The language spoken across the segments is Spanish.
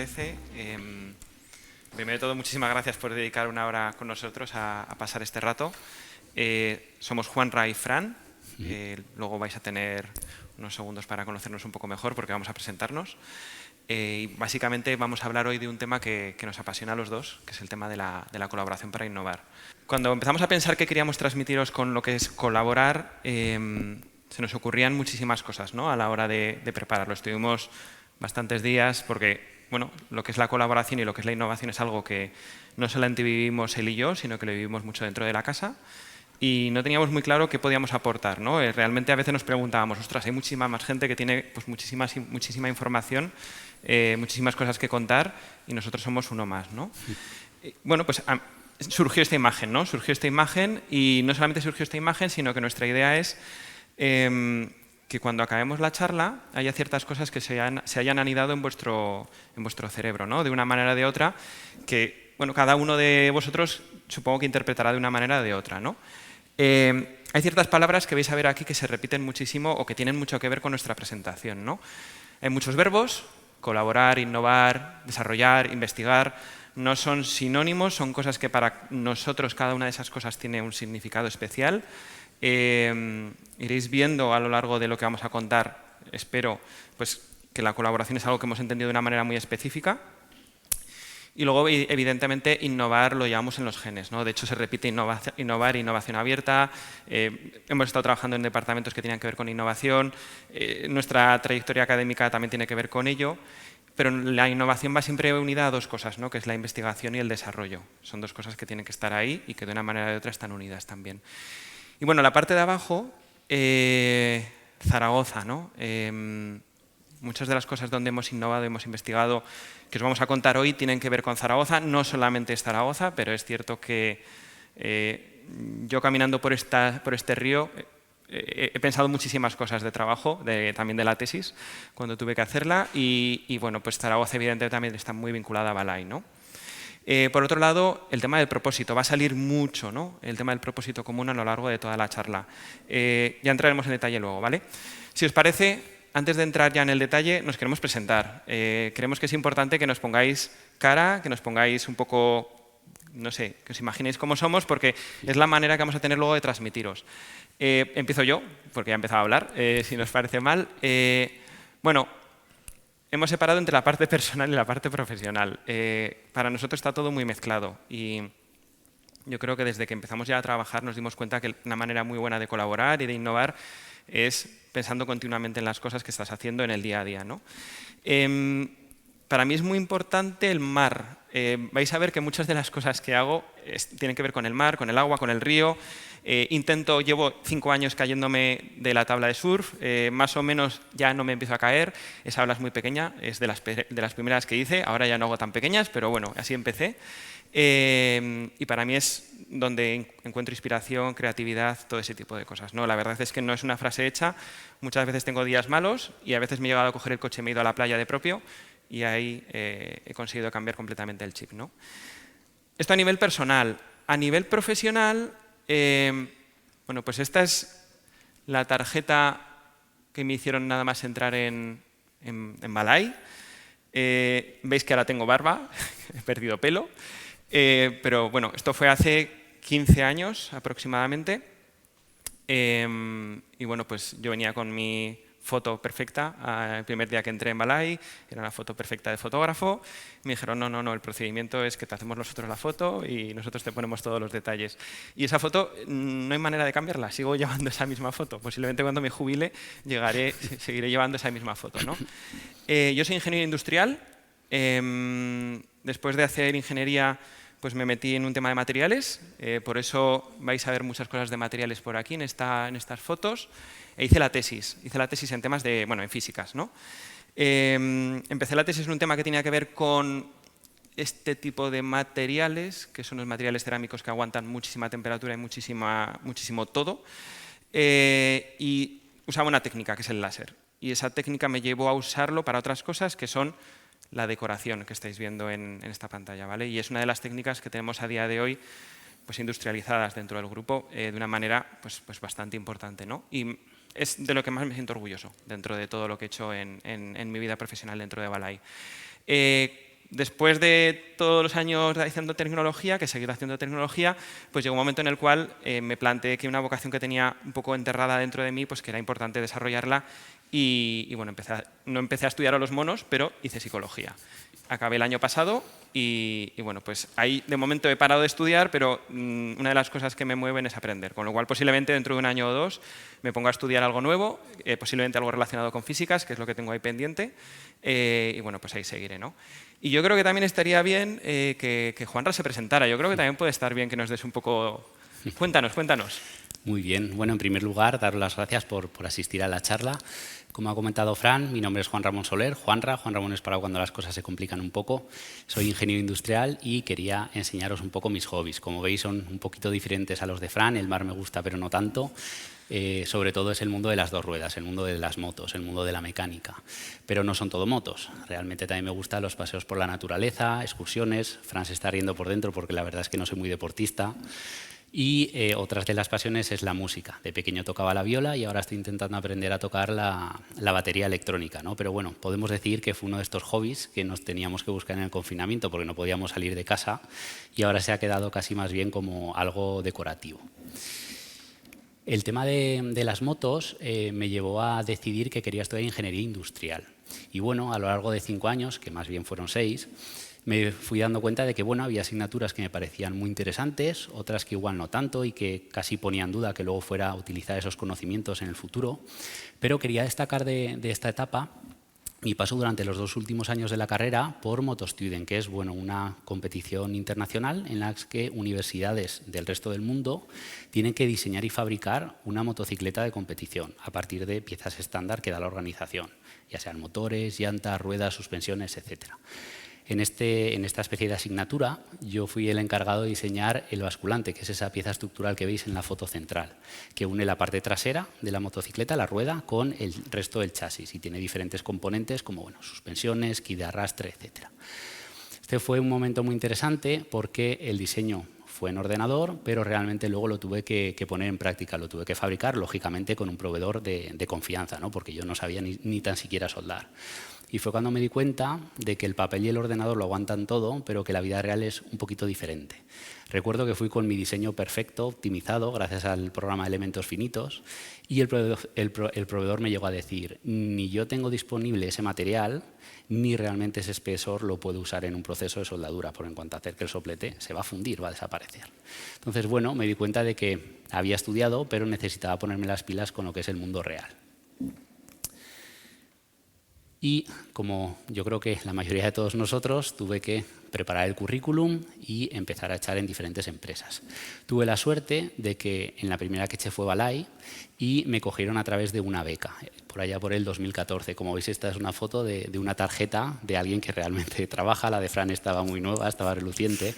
parece, primero de todo, muchísimas gracias por dedicar una hora con nosotros a pasar este rato. Somos Juanra y Fran. Luego vais a tener unos segundos para conocernos un poco mejor porque vamos a presentarnos. Y básicamente vamos a hablar hoy de un tema que nos apasiona a los dos, que es el tema de la colaboración para innovar. Cuando empezamos a pensar qué queríamos transmitiros con lo que es colaborar, se nos ocurrían muchísimas cosas, ¿no? A la hora de prepararlo. Estuvimos bastantes días porque bueno, lo que es la colaboración y lo que es la innovación es algo que no solamente vivimos él y yo, sino que lo vivimos mucho dentro de la casa. Y no teníamos muy claro qué podíamos aportar, ¿no? Realmente a veces nos preguntábamos, ostras, hay muchísima más gente que tiene pues, muchísima información, muchísimas cosas que contar y nosotros somos uno más, ¿no? Bueno, pues surgió esta imagen, ¿no? Surgió esta imagen y no solamente surgió esta imagen, sino que nuestra idea es que cuando acabemos la charla haya ciertas cosas que se hayan anidado en vuestro cerebro, ¿no? De una manera o de otra, que bueno, cada uno de vosotros supongo que interpretará de una manera o de otra, ¿no? Hay ciertas palabras que vais a ver aquí que se repiten muchísimo o que tienen mucho que ver con nuestra presentación, ¿no? Hay muchos verbos: colaborar, innovar, desarrollar, investigar. No son sinónimos, son cosas que para nosotros cada una de esas cosas tiene un significado especial. Iréis viendo a lo largo de lo que vamos a contar, espero, pues, que la colaboración es algo que hemos entendido de una manera muy específica. Y luego, evidentemente, innovar lo llevamos en los genes, ¿no? De hecho, se repite innovar, innovación abierta. Hemos estado trabajando en departamentos que tenían que ver con innovación. Nuestra trayectoria académica también tiene que ver con ello. Pero la innovación va siempre unida a dos cosas, ¿no? Que es la investigación y el desarrollo. Son dos cosas que tienen que estar ahí y que de una manera o de otra están unidas también. Y bueno, la parte de abajo, Zaragoza, ¿no? Muchas de las cosas donde hemos innovado, hemos investigado, que os vamos a contar hoy, tienen que ver con Zaragoza. No solamente es Zaragoza, pero es cierto que yo caminando por este río he pensado muchísimas cosas de trabajo, también de la tesis, cuando tuve que hacerla. Y bueno, pues Zaragoza evidentemente también está muy vinculada a Balai, ¿no? Por otro lado, el tema del propósito. Va a salir mucho, ¿no? El tema del propósito común a lo largo de toda la charla. Ya entraremos en detalle luego, ¿vale? Si os parece, antes de entrar ya en el detalle, nos queremos presentar. Creemos que es importante que nos pongáis cara, que nos pongáis un poco, no sé, que os imaginéis cómo somos, porque es la manera que vamos a tener luego de transmitiros. Empiezo yo, porque ya he empezado a hablar, si nos parece mal. Bueno, hemos separado entre la parte personal y la parte profesional. Para nosotros está todo muy mezclado y yo creo que desde que empezamos ya a trabajar nos dimos cuenta que una manera muy buena de colaborar y de innovar es pensando continuamente en las cosas que estás haciendo en el día a día, ¿no? Para mí es muy importante el mar. Vais a ver que muchas de las cosas que hago tienen que ver con el mar, con el agua, con el río. Llevo 5 años cayéndome de la tabla de surf, más o menos ya no me empiezo a caer, esa tabla es muy pequeña, es de las primeras que hice, ahora ya no hago tan pequeñas, pero bueno, así empecé. Y para mí es donde encuentro inspiración, creatividad, todo ese tipo de cosas, ¿no? La verdad es que no es una frase hecha, muchas veces tengo días malos y a veces me he llegado a coger el coche y me he ido a la playa de propio y ahí he conseguido cambiar completamente el chip, ¿no? Esto a nivel personal. A nivel profesional, bueno, pues esta es la tarjeta que me hicieron nada más entrar en Balai. Veis que ahora tengo barba, he perdido pelo, pero bueno, esto fue hace 15 años aproximadamente. Y bueno, pues yo venía con mi foto perfecta el primer día que entré en Balai, era una foto perfecta de fotógrafo. Me dijeron, no, el procedimiento es que te hacemos nosotros la foto y nosotros te ponemos todos los detalles. Y esa foto no hay manera de cambiarla, sigo llevando esa misma foto. Posiblemente cuando me jubile seguiré llevando esa misma foto, ¿no? Yo soy ingeniero industrial. Después de hacer ingeniería, pues me metí en un tema de materiales, por eso vais a ver muchas cosas de materiales por aquí en estas fotos. Hice la tesis en temas de, bueno, en físicas, ¿no? Empecé la tesis en un tema que tenía que ver con este tipo de materiales, que son los materiales cerámicos que aguantan muchísima temperatura y muchísimo todo, y usaba una técnica que es el láser. Y esa técnica me llevó a usarlo para otras cosas que son la decoración que estáis viendo en esta pantalla, ¿vale? Y es una de las técnicas que tenemos a día de hoy pues industrializadas dentro del grupo de una manera pues bastante importante, ¿no? Y es de lo que más me siento orgulloso dentro de todo lo que he hecho en mi vida profesional dentro de Balai. después de todos los años haciendo tecnología, que seguir haciendo tecnología, pues llegó un momento en el cual me planteé que una vocación que tenía un poco enterrada dentro de mí, pues que era importante desarrollarla y bueno, no empecé a estudiar a los monos, pero hice psicología. Acabé el año pasado y bueno, pues ahí de momento he parado de estudiar, pero una de las cosas que me mueven es aprender, con lo cual posiblemente dentro de un año o dos me ponga a estudiar algo nuevo, posiblemente algo relacionado con físicas, que es lo que tengo ahí pendiente, y bueno, pues ahí seguiré, ¿no? Y yo creo que también estaría bien que Juanra se presentara. Yo creo que también puede estar bien que nos des un poco... Cuéntanos, cuéntanos. Muy bien. Bueno, en primer lugar, daros las gracias por asistir a la charla. Como ha comentado Fran, mi nombre es Juan Ramón Soler. Juan Ramón es para cuando las cosas se complican un poco. Soy ingeniero industrial y quería enseñaros un poco mis hobbies. Como veis, son un poquito diferentes a los de Fran. El mar me gusta, pero no tanto. Sobre todo es el mundo de las dos ruedas, el mundo de las motos, el mundo de la mecánica. Pero no son todo motos. Realmente también me gustan los paseos por la naturaleza, excursiones. Fran se está riendo por dentro porque la verdad es que no soy muy deportista. Y otras de las pasiones es la música. De pequeño tocaba la viola y ahora estoy intentando aprender a tocar la batería electrónica, ¿no? Pero bueno, podemos decir que fue uno de estos hobbies que nos teníamos que buscar en el confinamiento porque no podíamos salir de casa y ahora se ha quedado casi más bien como algo decorativo. El tema de las motos me llevó a decidir que quería estudiar ingeniería industrial. Y bueno, a lo largo de 5 años, que más bien fueron 6, me fui dando cuenta de que bueno, había asignaturas que me parecían muy interesantes, otras que igual no tanto y que casi ponía en duda que luego fuera a utilizar esos conocimientos en el futuro. Pero quería destacar de esta etapa mi paso durante los 2 últimos años de la carrera por Motostudent, que es bueno, una competición internacional en la que universidades del resto del mundo tienen que diseñar y fabricar una motocicleta de competición a partir de piezas estándar que da la organización, ya sean motores, llantas, ruedas, suspensiones, etcétera. En esta especie de asignatura yo fui el encargado de diseñar el basculante, que es esa pieza estructural que veis en la foto central, que une la parte trasera de la motocicleta, la rueda, con el resto del chasis y tiene diferentes componentes como bueno, suspensiones, kit de arrastre, etc. Este fue un momento muy interesante porque el diseño fue en ordenador, pero realmente luego lo tuve que poner en práctica, lo tuve que fabricar, lógicamente, con un proveedor de confianza, ¿no? Porque yo no sabía ni tan siquiera soldar. Y fue cuando me di cuenta de que el papel y el ordenador lo aguantan todo, pero que la vida real es un poquito diferente. Recuerdo que fui con mi diseño perfecto, optimizado, gracias al programa de elementos finitos, y el proveedor me llegó a decir, ni yo tengo disponible ese material, ni realmente ese espesor lo puedo usar en un proceso de soldadura, porque en cuanto acerque el soplete se va a fundir, va a desaparecer. Entonces, bueno, me di cuenta de que había estudiado, pero necesitaba ponerme las pilas con lo que es el mundo real. Y como yo creo que la mayoría de todos nosotros, tuve que preparar el currículum y empezar a echar en diferentes empresas. Tuve la suerte de que en la primera que eché fue Balay y me cogieron a través de una beca, por allá por el 2014. Como veis, esta es una foto de una tarjeta de alguien que realmente trabaja. La de Fran estaba muy nueva, estaba reluciente.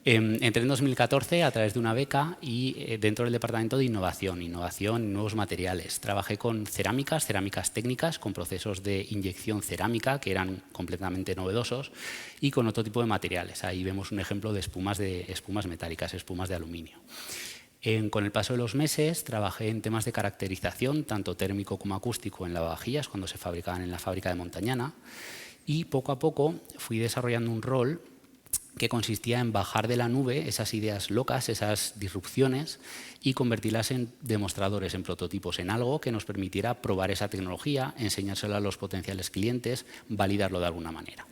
Entré en 2014 a través de una beca y dentro del departamento de innovación y nuevos materiales. Trabajé con cerámicas técnicas, con procesos de inyección cerámica que eran completamente novedosos y con otro tipo de materiales. Ahí vemos un ejemplo de espumas metálicas, espumas de aluminio. Con el paso de los meses trabajé en temas de caracterización, tanto térmico como acústico, en lavavajillas, cuando se fabricaban en la fábrica de Montañana, y poco a poco fui desarrollando un rol que consistía en bajar de la nube esas ideas locas, esas disrupciones, y convertirlas en demostradores, en prototipos, en algo que nos permitiera probar esa tecnología, enseñárselo a los potenciales clientes, validarlo de alguna manera.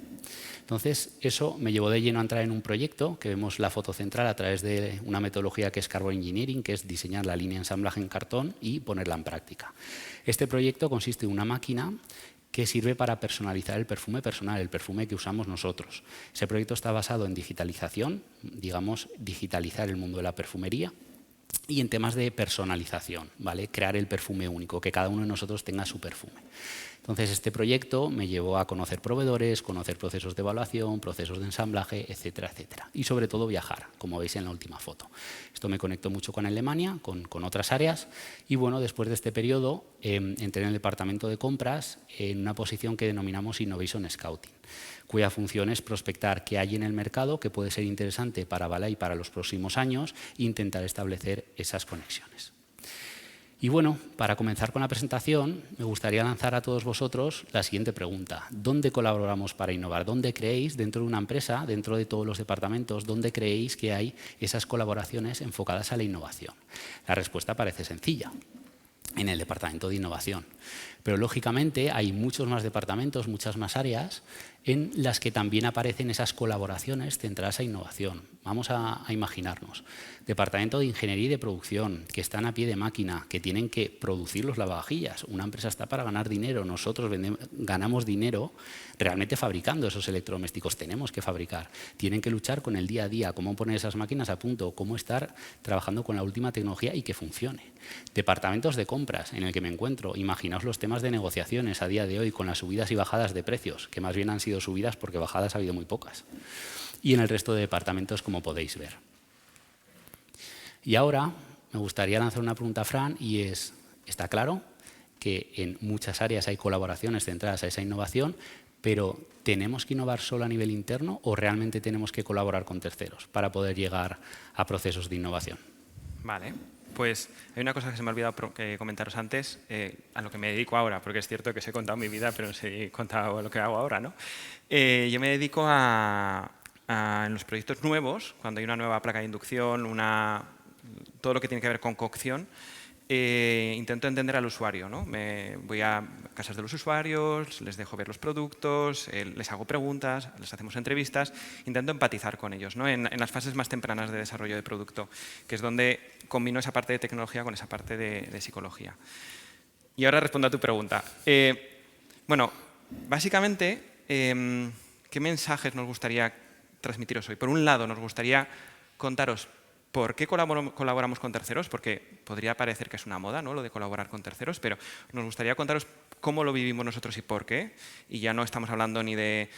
Entonces, eso me llevó de lleno a entrar en un proyecto, que vemos la foto central a través de una metodología que es Carbon Engineering, que es diseñar la línea de ensamblaje en cartón y ponerla en práctica. Este proyecto consiste en una máquina que sirve para personalizar el perfume personal, el perfume que usamos nosotros. Ese proyecto está basado en digitalización, digamos, digitalizar el mundo de la perfumería, y en temas de personalización, ¿vale? Crear el perfume único, que cada uno de nosotros tenga su perfume. Entonces, este proyecto me llevó a conocer proveedores, conocer procesos de evaluación, procesos de ensamblaje, etcétera, etcétera. Y sobre todo viajar, como veis en la última foto. Esto me conectó mucho con Alemania, con otras áreas. Y bueno, después de este periodo, entré en el departamento de compras en una posición que denominamos Innovation Scouting, cuya función es prospectar qué hay en el mercado que puede ser interesante para Balay para los próximos años e intentar establecer esas conexiones. Y bueno, para comenzar con la presentación, me gustaría lanzar a todos vosotros la siguiente pregunta. ¿Dónde colaboramos para innovar? ¿Dónde creéis, dentro de una empresa, dentro de todos los departamentos, dónde creéis que hay esas colaboraciones enfocadas a la innovación? La respuesta parece sencilla: en el departamento de innovación. Pero, lógicamente, hay muchos más departamentos, muchas más áreas en las que también aparecen esas colaboraciones centradas a innovación. Vamos a imaginarnos. Departamento de Ingeniería y de Producción, que están a pie de máquina, que tienen que producir los lavavajillas. Una empresa está para ganar dinero. Nosotros ganamos dinero realmente fabricando esos electrodomésticos. Tenemos que fabricar. Tienen que luchar con el día a día, cómo poner esas máquinas a punto, cómo estar trabajando con la última tecnología y que funcione. Departamentos de compras, en el que me encuentro. Imaginaos los temas de negociaciones a día de hoy con las subidas y bajadas de precios, que más bien han sido subidas porque bajadas ha habido muy pocas. Y en el resto de departamentos, como podéis ver. Y ahora me gustaría lanzar una pregunta a Fran, y es: ¿está claro que en muchas áreas hay colaboraciones centradas a esa innovación, pero tenemos que innovar solo a nivel interno o realmente tenemos que colaborar con terceros para poder llegar a procesos de innovación? Vale, pues hay una cosa que se me ha olvidado comentaros antes, a lo que me dedico ahora, porque es cierto que os he contado mi vida, pero no os he contado lo que hago ahora, ¿no? Yo me dedico en los proyectos nuevos, cuando hay una nueva placa de inducción, todo lo que tiene que ver con cocción, intento entender al usuario, ¿no? Voy a casas de los usuarios, les dejo ver los productos, les hago preguntas, les hacemos entrevistas, intento empatizar con ellos, ¿no? En las fases más tempranas de desarrollo de producto, que es donde combino esa parte de tecnología con esa parte de psicología. Y ahora respondo a tu pregunta. Bueno, básicamente, ¿qué mensajes nos gustaría transmitiros hoy? Por un lado, nos gustaría contaros ¿por qué colaboramos con terceros? Porque podría parecer que es una moda, ¿no?, lo de colaborar con terceros, pero nos gustaría contaros cómo lo vivimos nosotros y por qué. Y ya no estamos hablando ni de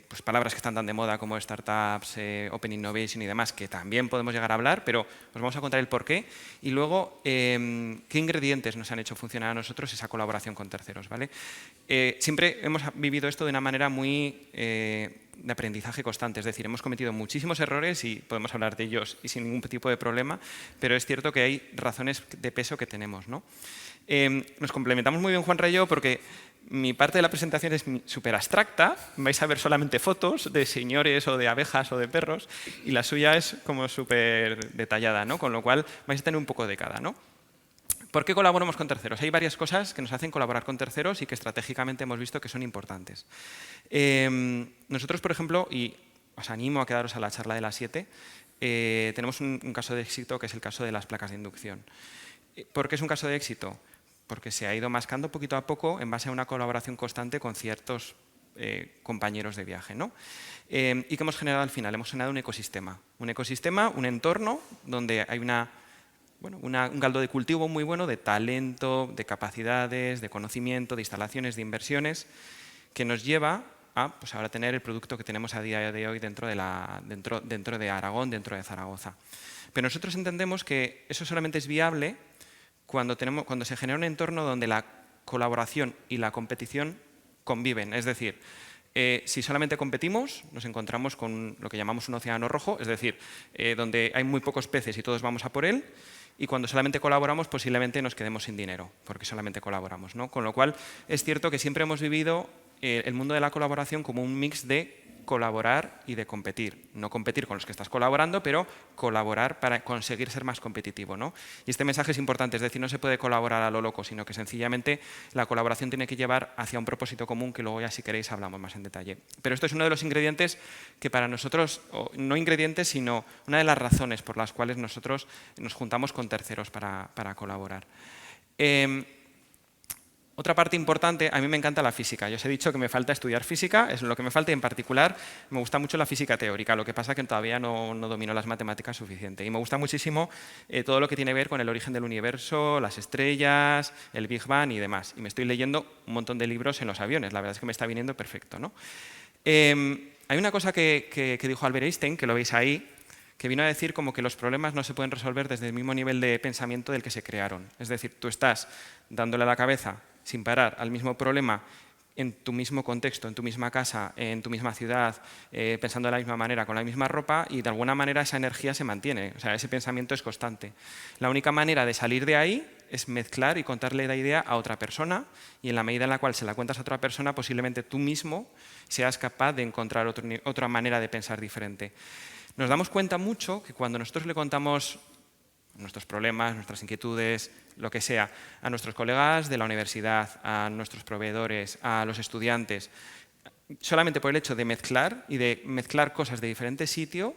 pues palabras que están tan de moda como startups, open innovation y demás, que también podemos llegar a hablar, pero os vamos a contar el por qué. Y luego, qué ingredientes nos han hecho funcionar a nosotros esa colaboración con terceros, ¿vale? Siempre hemos vivido esto de una manera muy de aprendizaje constante, es decir, hemos cometido muchísimos errores y podemos hablar de ellos y sin ningún tipo de problema, pero es cierto que hay razones de peso que tenemos, ¿no? Nos complementamos muy bien, Juanra y yo, porque mi parte de la presentación es súper abstracta, vais a ver solamente fotos de señores o de abejas o de perros, y la suya es como súper detallada, ¿no? Con lo cual vais a tener un poco de cada, ¿no? ¿Por qué colaboramos con terceros? Hay varias cosas que nos hacen colaborar con terceros y que estratégicamente hemos visto que son importantes. Nosotros, por ejemplo, y os animo a quedaros a la charla de las 7, tenemos un caso de éxito que es el caso de las placas de inducción. ¿Por qué es un caso de éxito? Porque se ha ido mascando poquito a poco en base a una colaboración constante con ciertos compañeros de viaje, ¿no? ¿Y qué hemos generado al final? Hemos generado un ecosistema, un entorno donde hay un caldo de cultivo muy bueno de talento, de capacidades, de conocimiento, de instalaciones, de inversiones, que nos lleva a pues ahora tener el producto que tenemos a día de hoy dentro de Aragón, dentro de Zaragoza. Pero nosotros entendemos que eso solamente es viable cuando se genera un entorno donde la colaboración y la competición conviven. Es decir, si solamente competimos, nos encontramos con lo que llamamos un océano rojo, es decir, donde hay muy pocos peces y todos vamos a por él. Y cuando solamente colaboramos, posiblemente nos quedemos sin dinero, porque solamente colaboramos, ¿no? Con lo cual, es cierto que siempre hemos vivido el mundo de la colaboración como un mix de colaborar y de competir. No competir con los que estás colaborando, pero colaborar para conseguir ser más competitivo, ¿no? Y este mensaje es importante, es decir, no se puede colaborar a lo loco, sino que sencillamente la colaboración tiene que llevar hacia un propósito común, que luego ya, si queréis, hablamos más en detalle. Pero esto es uno de los ingredientes que para nosotros, no ingredientes, sino una de las razones por las cuales nosotros nos juntamos con terceros para colaborar. Otra parte importante, a mí me encanta la física. Yo os he dicho que me falta estudiar física, es lo que me falta, y en particular me gusta mucho la física teórica, lo que pasa es que todavía no domino las matemáticas suficiente. Y me gusta muchísimo todo lo que tiene que ver con el origen del universo, las estrellas, el Big Bang y demás. Y me estoy leyendo un montón de libros en los aviones, la verdad es que me está viniendo perfecto, ¿no? Hay una cosa que dijo Albert Einstein, que lo veis ahí, que vino a decir como que los problemas no se pueden resolver desde el mismo nivel de pensamiento del que se crearon. Es decir, tú estás dándole a la cabeza sin parar al mismo problema en tu mismo contexto, en tu misma casa, en tu misma ciudad, pensando de la misma manera, con la misma ropa, y de alguna manera esa energía se mantiene, o sea, ese pensamiento es constante. La única manera de salir de ahí es mezclar y contarle la idea a otra persona, y en la medida en la cual se la cuentas a otra persona, posiblemente tú mismo seas capaz de encontrar otra manera de pensar diferente. Nos damos cuenta mucho que cuando nosotros le contamos nuestros problemas, nuestras inquietudes, lo que sea, a nuestros colegas de la universidad, a nuestros proveedores, a los estudiantes, solamente por el hecho de mezclar y de mezclar cosas de diferente sitio,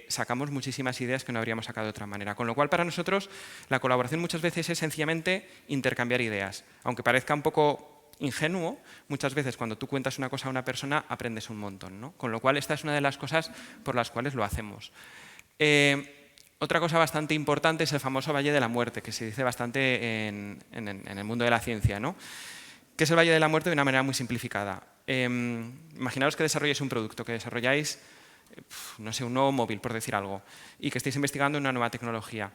sacamos muchísimas ideas que no habríamos sacado de otra manera. Con lo cual, para nosotros, la colaboración muchas veces es sencillamente intercambiar ideas. Aunque parezca un poco ingenuo, muchas veces cuando tú cuentas una cosa a una persona, aprendes un montón, ¿no? Con lo cual, esta es una de las cosas por las cuales lo hacemos. Otra cosa bastante importante es el famoso Valle de la Muerte, que se dice bastante en el mundo de la ciencia, ¿no? ¿Qué es el Valle de la Muerte? De una manera muy simplificada. Imaginaos que desarrolláis un producto, que desarrolláis, no sé, un nuevo móvil, por decir algo, y que estéis investigando una nueva tecnología.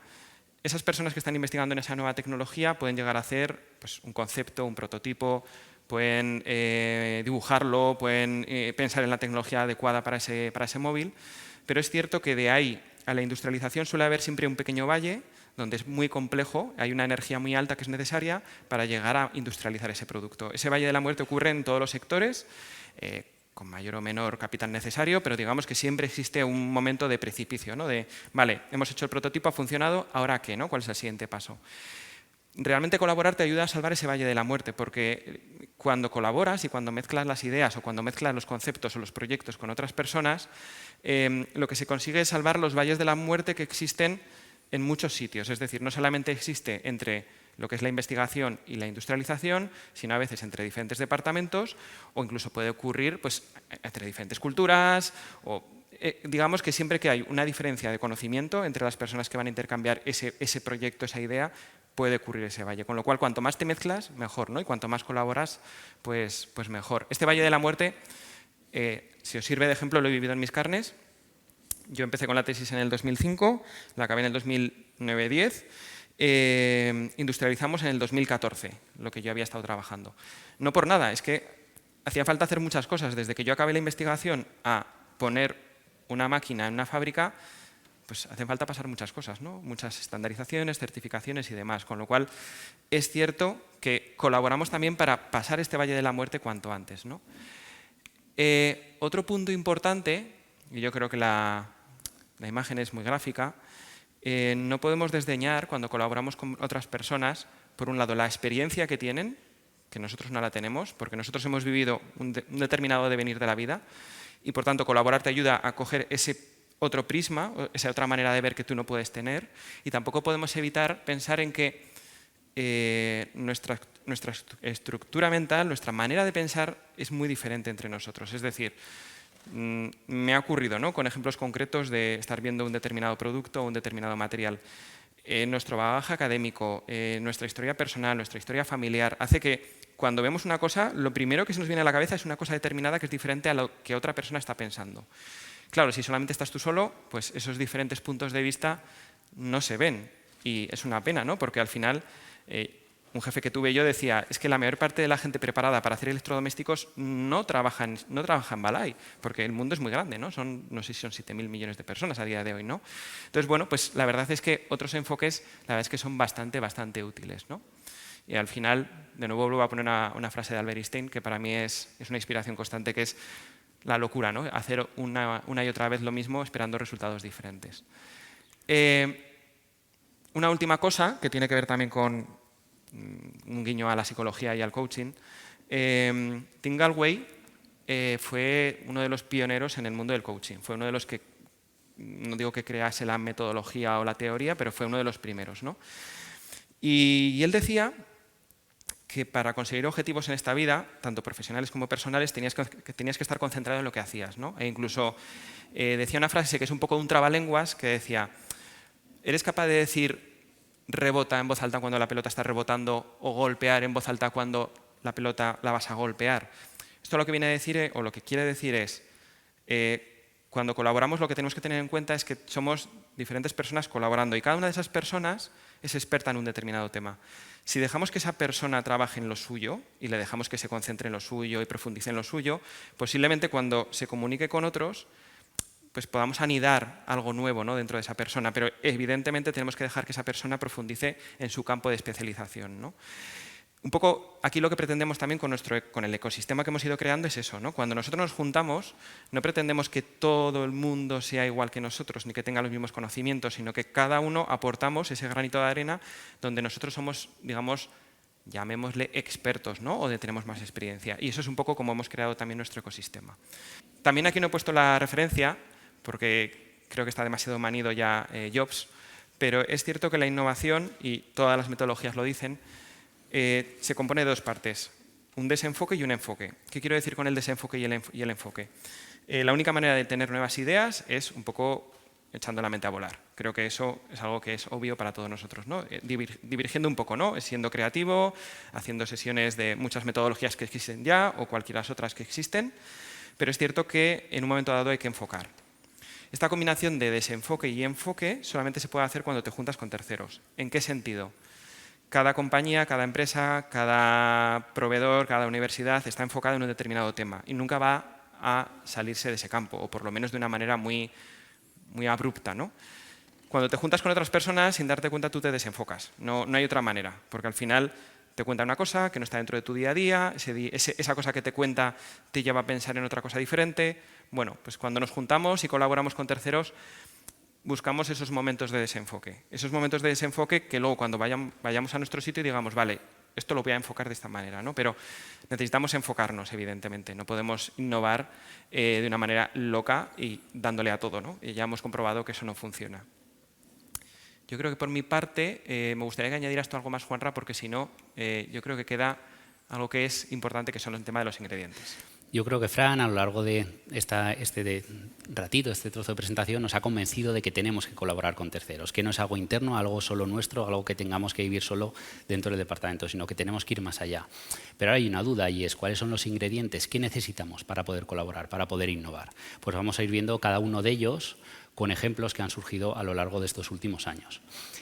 Esas personas que están investigando en esa nueva tecnología pueden llegar a hacer pues, un concepto, un prototipo, pueden dibujarlo, pueden pensar en la tecnología adecuada para ese móvil, pero es cierto que de ahí a la industrialización suele haber siempre un pequeño valle donde es muy complejo, hay una energía muy alta que es necesaria para llegar a industrializar ese producto. Ese Valle de la Muerte ocurre en todos los sectores, con mayor o menor capital necesario, pero digamos que siempre existe un momento de precipicio, ¿no? De, vale, hemos hecho el prototipo, ha funcionado, ¿ahora qué, no? ¿Cuál es el siguiente paso? Realmente colaborar te ayuda a salvar ese Valle de la Muerte, porque cuando colaboras y cuando mezclas las ideas o cuando mezclas los conceptos o los proyectos con otras personas, lo que se consigue es salvar los valles de la muerte que existen en muchos sitios. Es decir, no solamente existe entre lo que es la investigación y la industrialización, sino a veces entre diferentes departamentos o incluso puede ocurrir pues, entre diferentes culturas o digamos que siempre que hay una diferencia de conocimiento entre las personas que van a intercambiar ese proyecto, esa idea, puede ocurrir ese valle. Con lo cual, cuanto más te mezclas, mejor, ¿no? Y cuanto más colaboras, pues mejor. Este Valle de la Muerte, si os sirve de ejemplo, lo he vivido en mis carnes. Yo empecé con la tesis en el 2005, la acabé en el 2009-10, industrializamos en el 2014, lo que yo había estado trabajando. No por nada, es que hacía falta hacer muchas cosas. Desde que yo acabé la investigación a poner una máquina en una fábrica, pues hace falta pasar muchas cosas, ¿no? Muchas estandarizaciones, certificaciones y demás. Con lo cual, es cierto que colaboramos también para pasar este Valle de la Muerte cuanto antes, ¿no? Otro punto importante, y yo creo que la imagen es muy gráfica, no podemos desdeñar cuando colaboramos con otras personas, por un lado, la experiencia que tienen, que nosotros no la tenemos, porque nosotros hemos vivido un determinado devenir de la vida, y por tanto colaborar te ayuda a coger ese otro prisma, esa otra manera de ver que tú no puedes tener, y tampoco podemos evitar pensar en que nuestra estructura mental, nuestra manera de pensar es muy diferente entre nosotros. Es decir, me ha ocurrido, ¿no? Con ejemplos concretos de estar viendo un determinado producto o un determinado material. Nuestro bagaje académico, nuestra historia personal, nuestra historia familiar, hace que cuando vemos una cosa, lo primero que se nos viene a la cabeza es una cosa determinada que es diferente a lo que otra persona está pensando. Claro, si solamente estás tú solo, pues esos diferentes puntos de vista no se ven. Y es una pena, ¿no? Porque al final, un jefe que tuve yo decía, es que la mayor parte de la gente preparada para hacer electrodomésticos no trabaja en Balai, porque el mundo es muy grande, ¿no? No sé si son 7.000 millones de personas a día de hoy, ¿no? Entonces, bueno, pues la verdad es que otros enfoques, la verdad es que son bastante útiles, ¿no? Y al final, de nuevo vuelvo a poner una frase de Albert Einstein que para mí es una inspiración constante, que es la locura, ¿no? Hacer una y otra vez lo mismo esperando resultados diferentes. Una última cosa que tiene que ver también con un guiño a la psicología y al coaching. Tim Gallwey fue uno de los pioneros en el mundo del coaching. Fue uno de los que, no digo que crease la metodología o la teoría, pero fue uno de los primeros, ¿no? Y él decía que para conseguir objetivos en esta vida, tanto profesionales como personales, tenías que estar concentrado en lo que hacías, ¿no? E incluso decía una frase que es un poco un trabalenguas, que decía, ¿eres capaz de decir rebota en voz alta cuando la pelota está rebotando o golpear en voz alta cuando la pelota la vas a golpear? Esto lo que viene a decir, o lo que quiere decir es, cuando colaboramos lo que tenemos que tener en cuenta es que somos diferentes personas colaborando y cada una de esas personas es experta en un determinado tema. Si dejamos que esa persona trabaje en lo suyo y le dejamos que se concentre en lo suyo y profundice en lo suyo, posiblemente cuando se comunique con otros, pues podamos anidar algo nuevo, ¿no?, dentro de esa persona, pero evidentemente tenemos que dejar que esa persona profundice en su campo de especialización, ¿no? Un poco aquí lo que pretendemos también con el ecosistema que hemos ido creando es eso, ¿no? Cuando nosotros nos juntamos, no pretendemos que todo el mundo sea igual que nosotros, ni que tenga los mismos conocimientos, sino que cada uno aportamos ese granito de arena donde nosotros somos, digamos, llamémosle expertos, ¿no?, o donde tenemos más experiencia. Y eso es un poco como hemos creado también nuestro ecosistema. También aquí no he puesto la referencia, porque creo que está demasiado manido ya Jobs, pero es cierto que la innovación, y todas las metodologías lo dicen, se compone de dos partes, un desenfoque y un enfoque. ¿Qué quiero decir con el desenfoque y el enfoque? La única manera de tener nuevas ideas es un poco echando la mente a volar. Creo que eso es algo que es obvio para todos nosotros, ¿no? Divergiendo un poco, ¿no?, siendo creativo, haciendo sesiones de muchas metodologías que existen ya o cualquiera otras que existen, pero es cierto que en un momento dado hay que enfocar. Esta combinación de desenfoque y enfoque solamente se puede hacer cuando te juntas con terceros. ¿En qué sentido? Cada compañía, cada empresa, cada proveedor, cada universidad está enfocada en un determinado tema y nunca va a salirse de ese campo, o por lo menos de una manera muy abrupta, ¿no? Cuando te juntas con otras personas, sin darte cuenta, tú te desenfocas. No hay otra manera, porque al final te cuenta una cosa que no está dentro de tu día a día, esa cosa que te cuenta te lleva a pensar en otra cosa diferente. Bueno, pues cuando nos juntamos y colaboramos con terceros, buscamos esos momentos de desenfoque. Esos momentos de desenfoque que luego cuando vayamos a nuestro sitio digamos, vale, esto lo voy a enfocar de esta manera, ¿no? Pero necesitamos enfocarnos, evidentemente. No podemos innovar de una manera loca y dándole a todo, ¿no? Y ya hemos comprobado que eso no funciona. Yo creo que por mi parte me gustaría que añadieras tú algo más, Juanra, porque si no, yo creo que queda algo que es importante, que son el tema de los ingredientes. Yo creo que Fran, a lo largo de este ratito, este trozo de presentación, nos ha convencido de que tenemos que colaborar con terceros, que no es algo interno, algo solo nuestro, algo que tengamos que vivir solo dentro del departamento, sino que tenemos que ir más allá. Pero ahora hay una duda y es cuáles son los ingredientes que necesitamos para poder colaborar, para poder innovar. Pues vamos a ir viendo cada uno de ellos con ejemplos que han surgido a lo largo de estos últimos años.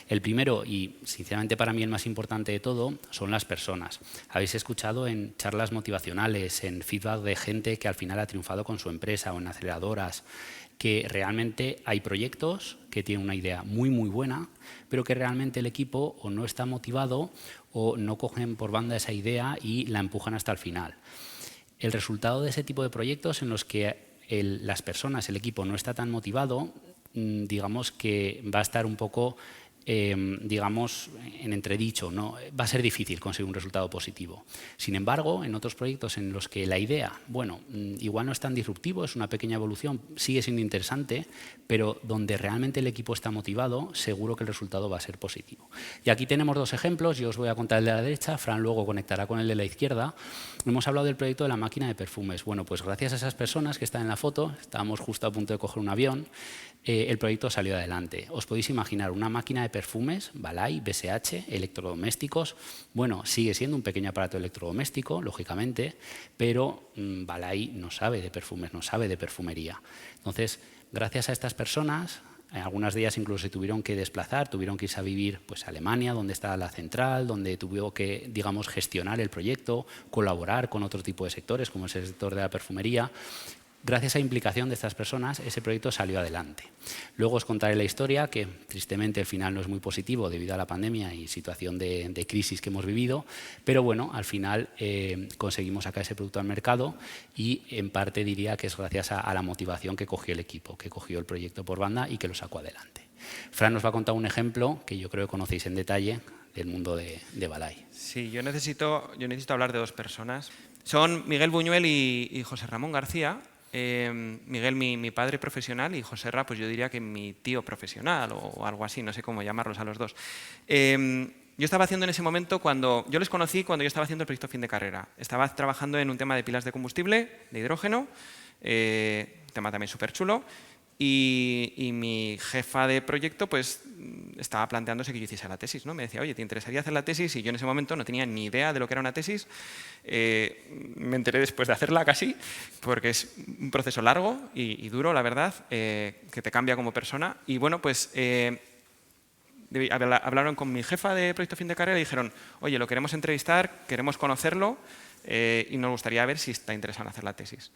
El primero, y sinceramente para mí el más importante de todo, son las personas. Habéis escuchado en charlas motivacionales, en feedback de gente que al final ha triunfado con su empresa o en aceleradoras, que realmente hay proyectos que tienen una idea muy buena, pero que realmente el equipo o no está motivado o no cogen por banda esa idea y la empujan hasta el final. El resultado de ese tipo de proyectos en los que las personas, el equipo no está tan motivado, digamos que va a estar un poco, digamos, en entredicho, ¿no? Va a ser difícil conseguir un resultado positivo. Sin embargo, en otros proyectos en los que la idea, bueno, igual no es tan disruptivo, es una pequeña evolución, sigue siendo interesante, pero donde realmente el equipo está motivado, seguro que el resultado va a ser positivo. Y aquí tenemos dos ejemplos, yo os voy a contar el de la derecha, Fran luego conectará con el de la izquierda. Hemos hablado del proyecto de la máquina de perfumes. Bueno, pues gracias a esas personas que están en la foto, estábamos justo a punto de coger un avión, el proyecto salió adelante. Os podéis imaginar una máquina de perfumes, Balay, BSH, electrodomésticos. Bueno, sigue siendo un pequeño aparato electrodoméstico, lógicamente, pero Balay no sabe de perfumes, no sabe de perfumería. Entonces, gracias a estas personas, algunas de ellas incluso se tuvieron que desplazar, tuvieron que irse a vivir pues, a Alemania, donde está la central, donde tuvieron que, digamos, gestionar el proyecto, colaborar con otro tipo de sectores, como es el sector de la perfumería. Gracias a la implicación de estas personas, ese proyecto salió adelante. Luego os contaré la historia, que tristemente el final no es muy positivo debido a la pandemia y situación de crisis que hemos vivido, pero bueno, al final conseguimos sacar ese producto al mercado y en parte diría que es gracias a la motivación que cogió el equipo, que cogió el proyecto por banda y que lo sacó adelante. Fran nos va a contar un ejemplo que yo creo que conocéis en detalle del mundo de Balay. Sí, yo necesito hablar de dos personas. Son Miguel Buñuel y José Ramón García. Miguel, mi padre profesional, y José Ra, pues yo diría que mi tío profesional o algo así, no sé cómo llamarlos a los dos. Yo estaba haciendo en ese momento, yo les conocí cuando yo estaba haciendo el proyecto fin de carrera. Estaba trabajando en un tema de pilas de combustible, de hidrógeno, tema también súper chulo, y mi jefa de proyecto pues estaba planteándose que yo hiciese la tesis, ¿no? Me decía, oye, ¿te interesaría hacer la tesis? Y yo en ese momento no tenía ni idea de lo que era una tesis. Me enteré después de hacerla casi, porque es un proceso largo y duro, la verdad, que te cambia como persona. Y bueno, pues hablaron con mi jefa de proyecto fin de carrera y dijeron, oye, lo queremos entrevistar, queremos conocerlo y nos gustaría ver si está interesado en hacer la tesis.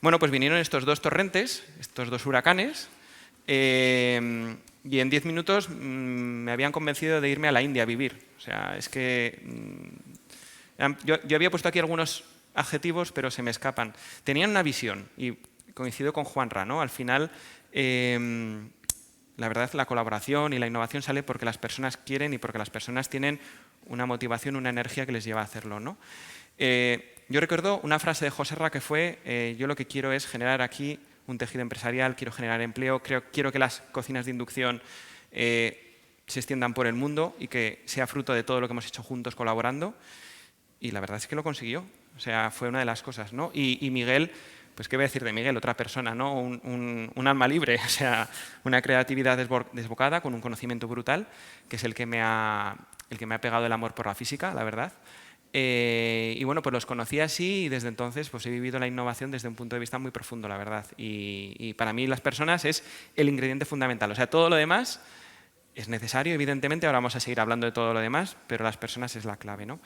Bueno, pues vinieron estos dos torrentes, estos dos huracanes, y en 10 minutos me habían convencido de irme a la India a vivir. O sea, es que yo había puesto aquí algunos adjetivos, pero se me escapan. Tenían una visión, y coincido con Juanra, ¿no? Al final, la verdad, la colaboración y la innovación sale porque las personas quieren y porque las personas tienen una motivación, una energía que les lleva a hacerlo, ¿no? Yo recuerdo una frase de José Ra que fue, yo lo que quiero es generar aquí un tejido empresarial, quiero generar empleo, quiero que las cocinas de inducción se extiendan por el mundo y que sea fruto de todo lo que hemos hecho juntos colaborando. Y la verdad es que lo consiguió. O sea, fue una de las cosas, ¿no? Y Miguel, pues qué voy a decir de Miguel, otra persona, ¿no? Un alma libre, o sea, una creatividad desbocada con un conocimiento brutal, que es el que me ha pegado el amor por la física, la verdad. Y bueno, pues los conocí así y desde entonces pues he vivido la innovación desde un punto de vista muy profundo, la verdad. Y para mí las personas es el ingrediente fundamental. O sea, todo lo demás es necesario, evidentemente, ahora vamos a seguir hablando de todo lo demás, pero las personas es la clave, ¿no?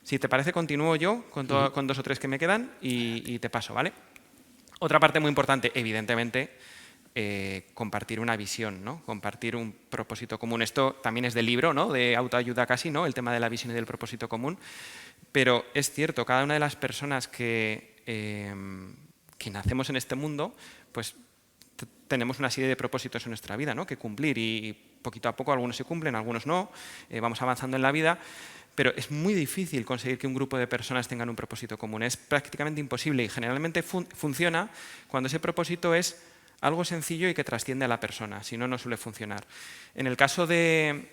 Si te parece, continúo yo con 2 o 3 que me quedan y te paso, ¿vale? Otra parte muy importante, evidentemente, compartir una visión, ¿no? Compartir un propósito común. Esto también es del libro, ¿no? De autoayuda casi, ¿no? El tema de la visión y del propósito común. Pero es cierto, cada una de las personas que nacemos en este mundo, pues tenemos una serie de propósitos en nuestra vida, ¿no? Que cumplir y poquito a poco algunos se cumplen, algunos no, vamos avanzando en la vida, pero es muy difícil conseguir que un grupo de personas tengan un propósito común, es prácticamente imposible y generalmente funciona cuando ese propósito es algo sencillo y que trasciende a la persona, si no, no suele funcionar. En el caso de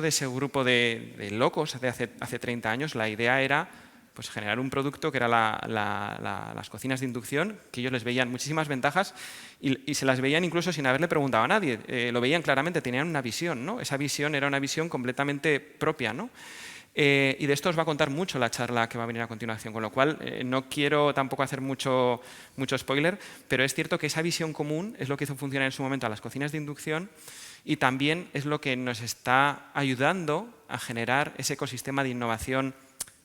ese grupo de locos de hace 30 años, la idea era pues, generar un producto que era las cocinas de inducción, que ellos les veían muchísimas ventajas y se las veían incluso sin haberle preguntado a nadie. Lo veían claramente, tenían una visión, ¿no? Esa visión era una visión completamente propia, ¿no? Y de esto os va a contar mucho la charla que va a venir a continuación, con lo cual no quiero tampoco hacer mucho spoiler, pero es cierto que esa visión común es lo que hizo funcionar en su momento a las cocinas de inducción y también es lo que nos está ayudando a generar ese ecosistema de innovación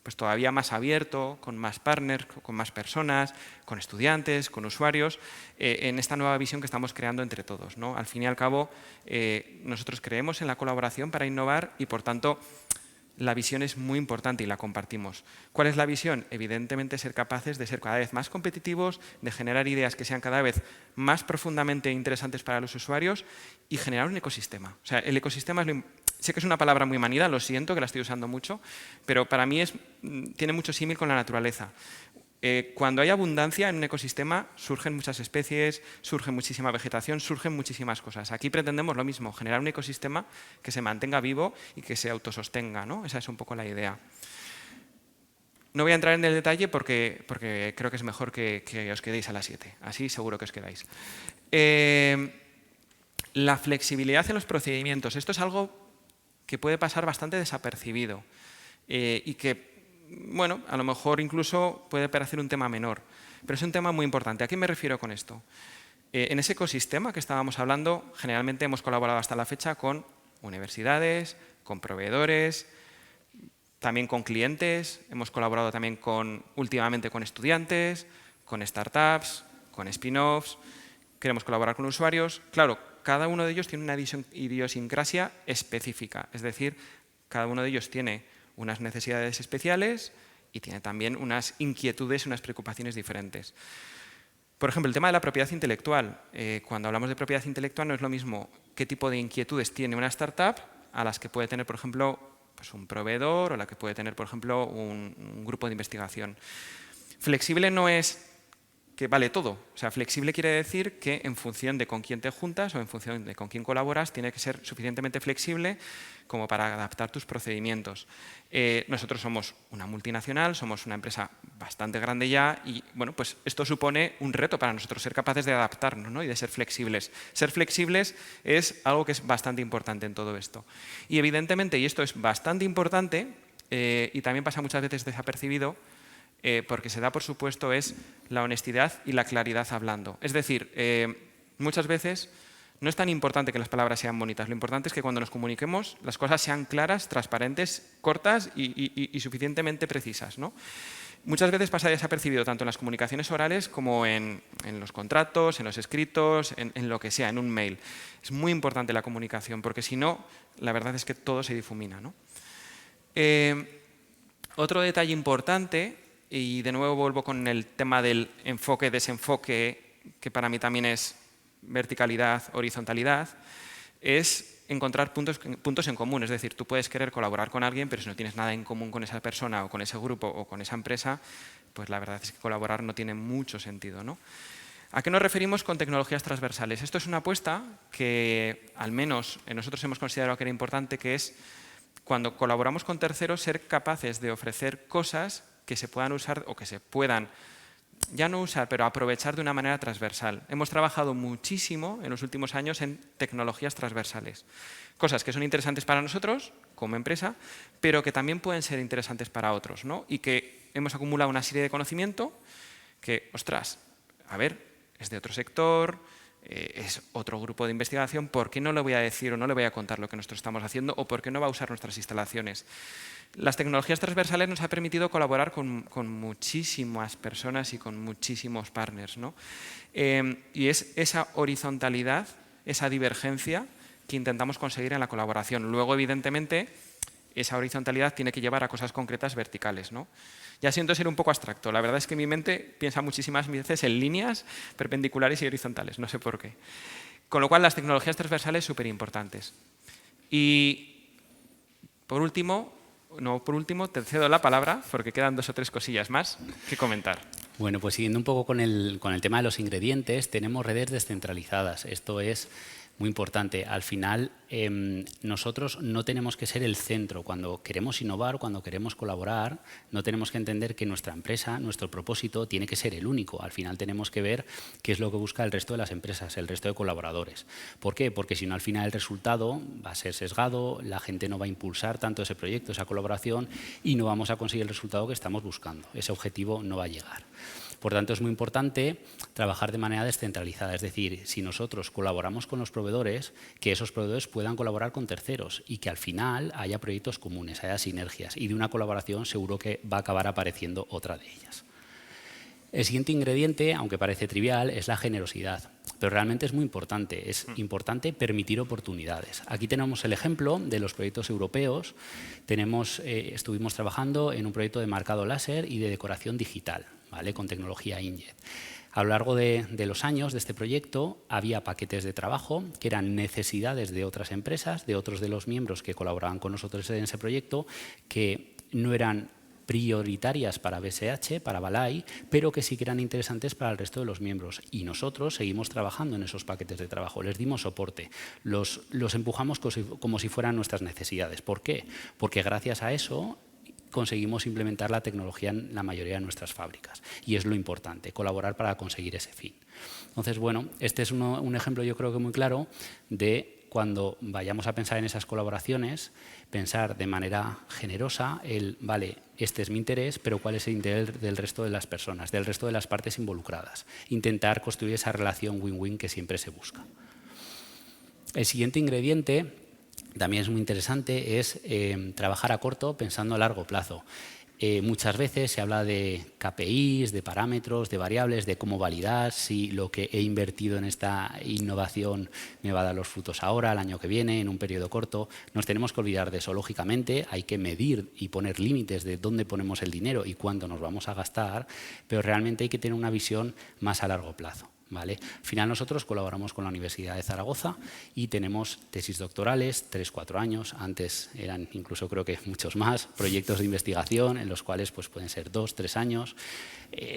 pues todavía más abierto, con más partners, con más personas, con estudiantes, con usuarios, en esta nueva visión que estamos creando entre todos, ¿no? Al fin y al cabo, nosotros creemos en la colaboración para innovar y, por tanto, la visión es muy importante y la compartimos. ¿Cuál es la visión? Evidentemente, ser capaces de ser cada vez más competitivos, de generar ideas que sean cada vez más profundamente interesantes para los usuarios y generar un ecosistema. O sea, el ecosistema es sé que es una palabra muy manida, lo siento, que la estoy usando mucho, pero para mí tiene mucho símil con la naturaleza. Cuando hay abundancia en un ecosistema, surgen muchas especies, surge muchísima vegetación, surgen muchísimas cosas. Aquí pretendemos lo mismo, generar un ecosistema que se mantenga vivo y que se autosostenga, ¿no? Esa es un poco la idea. No voy a entrar en el detalle porque creo que es mejor que os quedéis a las 7. Así seguro que os quedáis. La flexibilidad en los procedimientos. Esto es algo que puede pasar bastante desapercibido y que, bueno, a lo mejor incluso puede parecer un tema menor, pero es un tema muy importante. ¿A qué me refiero con esto? En ese ecosistema que estábamos hablando, generalmente hemos colaborado hasta la fecha con universidades, con proveedores, también con clientes, hemos colaborado también últimamente con estudiantes, con startups, con spin-offs, queremos colaborar con usuarios. Claro, cada uno de ellos tiene una idiosincrasia específica, es decir, cada uno de ellos tiene unas necesidades especiales y tiene también unas inquietudes, unas preocupaciones diferentes. Por ejemplo, el tema de la propiedad intelectual. Cuando hablamos de propiedad intelectual no es lo mismo qué tipo de inquietudes tiene una startup a las que puede tener, por ejemplo, pues un proveedor o la que puede tener, por ejemplo, un grupo de investigación. Flexible no es que vale todo. O sea, flexible quiere decir que en función de con quién te juntas o en función de con quién colaboras, tiene que ser suficientemente flexible como para adaptar tus procedimientos. Nosotros somos una multinacional, somos una empresa bastante grande ya y bueno, pues esto supone un reto para nosotros, ser capaces de adaptarnos, ¿no? Y de ser flexibles. Ser flexibles es algo que es bastante importante en todo esto. Y evidentemente, y esto es bastante importante y también pasa muchas veces desapercibido, porque se da por supuesto, es la honestidad y la claridad hablando. Es decir, muchas veces No es tan importante que las palabras sean bonitas, lo importante es que cuando nos comuniquemos las cosas sean claras, transparentes, cortas y suficientemente precisas, ¿no? Muchas veces pasa desapercibido tanto en las comunicaciones orales como en los contratos, en los escritos, en lo que sea, en un mail. Es muy importante la comunicación porque si no, la verdad es que todo se difumina, ¿no? Otro detalle importante, y de nuevo vuelvo con el tema del enfoque-desenfoque, que para mí también es verticalidad, horizontalidad, es encontrar puntos en común. Es decir, tú puedes querer colaborar con alguien, pero si no tienes nada en común con esa persona o con ese grupo o con esa empresa, pues la verdad es que colaborar no tiene mucho sentido, ¿no? ¿A qué nos referimos con tecnologías transversales? Esto es una apuesta que al menos nosotros hemos considerado que era importante, que es cuando colaboramos con terceros ser capaces de ofrecer cosas que se puedan usar o que se puedan ya no usar, pero aprovechar de una manera transversal. Hemos trabajado muchísimo en los últimos años en tecnologías transversales. Cosas que son interesantes para nosotros, como empresa, pero que también pueden ser interesantes para otros, ¿no? Y que hemos acumulado una serie de conocimiento que, ostras, a ver, es de otro sector, es otro grupo de investigación, ¿por qué no le voy a decir o no le voy a contar lo que nosotros estamos haciendo o por qué no va a usar nuestras instalaciones? Las tecnologías transversales nos ha permitido colaborar con muchísimas personas y con muchísimos partners, ¿no? Y es esa horizontalidad, esa divergencia que intentamos conseguir en la colaboración. Luego, evidentemente, esa horizontalidad tiene que llevar a cosas concretas verticales, ¿no? Ya siento ser un poco abstracto. La verdad es que mi mente piensa muchísimas veces en líneas perpendiculares y horizontales, no sé por qué. Con lo cual, las tecnologías transversales súper importantes. Y, por último, te cedo la palabra porque quedan 2 o 3 cosillas más que comentar. Bueno, pues siguiendo un poco con el tema de los ingredientes, tenemos redes descentralizadas. Esto es muy importante. Al final, nosotros no tenemos que ser el centro. Cuando queremos innovar, cuando queremos colaborar, no tenemos que entender que nuestra empresa, nuestro propósito, tiene que ser el único. Al final tenemos que ver qué es lo que busca el resto de las empresas, el resto de colaboradores. ¿Por qué? Porque si no, al final el resultado va a ser sesgado, la gente no va a impulsar tanto ese proyecto, esa colaboración, y no vamos a conseguir el resultado que estamos buscando. Ese objetivo no va a llegar. Por tanto, es muy importante trabajar de manera descentralizada, es decir, si nosotros colaboramos con los proveedores, que esos proveedores puedan colaborar con terceros y que al final haya proyectos comunes, haya sinergias, y de una colaboración seguro que va a acabar apareciendo otra de ellas. El siguiente ingrediente, aunque parece trivial, es la generosidad, pero realmente es muy importante. Es importante permitir oportunidades. Aquí tenemos el ejemplo de los proyectos europeos. Estuvimos trabajando en un proyecto de marcado láser y de decoración digital, ¿vale? Con tecnología inkjet. A lo largo de los años de este proyecto había paquetes de trabajo que eran necesidades de otras empresas, de otros de los miembros que colaboraban con nosotros en ese proyecto, que no eran prioritarias para BSH, para Balai, pero que sí que eran interesantes para el resto de los miembros. Y nosotros seguimos trabajando en esos paquetes de trabajo, les dimos soporte, los empujamos como si fueran nuestras necesidades. ¿Por qué? Porque gracias a eso conseguimos implementar la tecnología en la mayoría de nuestras fábricas. Y es lo importante, colaborar para conseguir ese fin. Entonces, bueno, este es un ejemplo yo creo que muy claro de cuando vayamos a pensar en esas colaboraciones, pensar de manera generosa vale, este es mi interés, pero cuál es el interés del resto de las personas, del resto de las partes involucradas. Intentar construir esa relación win-win que siempre se busca. El siguiente ingrediente también es muy interesante, es trabajar a corto pensando a largo plazo. Muchas veces se habla de KPIs, de parámetros, de variables, de cómo validar si lo que he invertido en esta innovación me va a dar los frutos ahora, el año que viene, en un periodo corto. Nos tenemos que olvidar de eso. Lógicamente hay que medir y poner límites de dónde ponemos el dinero y cuánto nos vamos a gastar, pero realmente hay que tener una visión más a largo plazo. ¿Vale? Al final nosotros colaboramos con la Universidad de Zaragoza y tenemos tesis doctorales, 3-4 años, antes eran incluso creo que muchos más, proyectos de investigación en los cuales pues, pueden ser 2-3 años,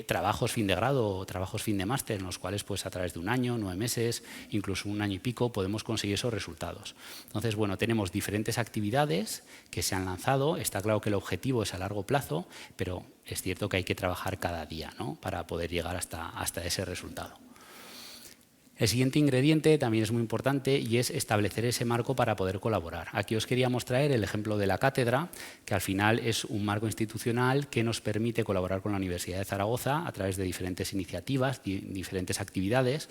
trabajos fin de grado o trabajos fin de máster en los cuales pues, a través de 1 año, 9 meses, incluso 1 año y pico podemos conseguir esos resultados. Entonces, bueno, tenemos diferentes actividades que se han lanzado, está claro que el objetivo es a largo plazo, pero es cierto que hay que trabajar cada día, ¿no? Para poder llegar hasta ese resultado. El siguiente ingrediente también es muy importante y es establecer ese marco para poder colaborar. Aquí os queríamos traer el ejemplo de la cátedra, que al final es un marco institucional que nos permite colaborar con la Universidad de Zaragoza a través de diferentes iniciativas, diferentes actividades.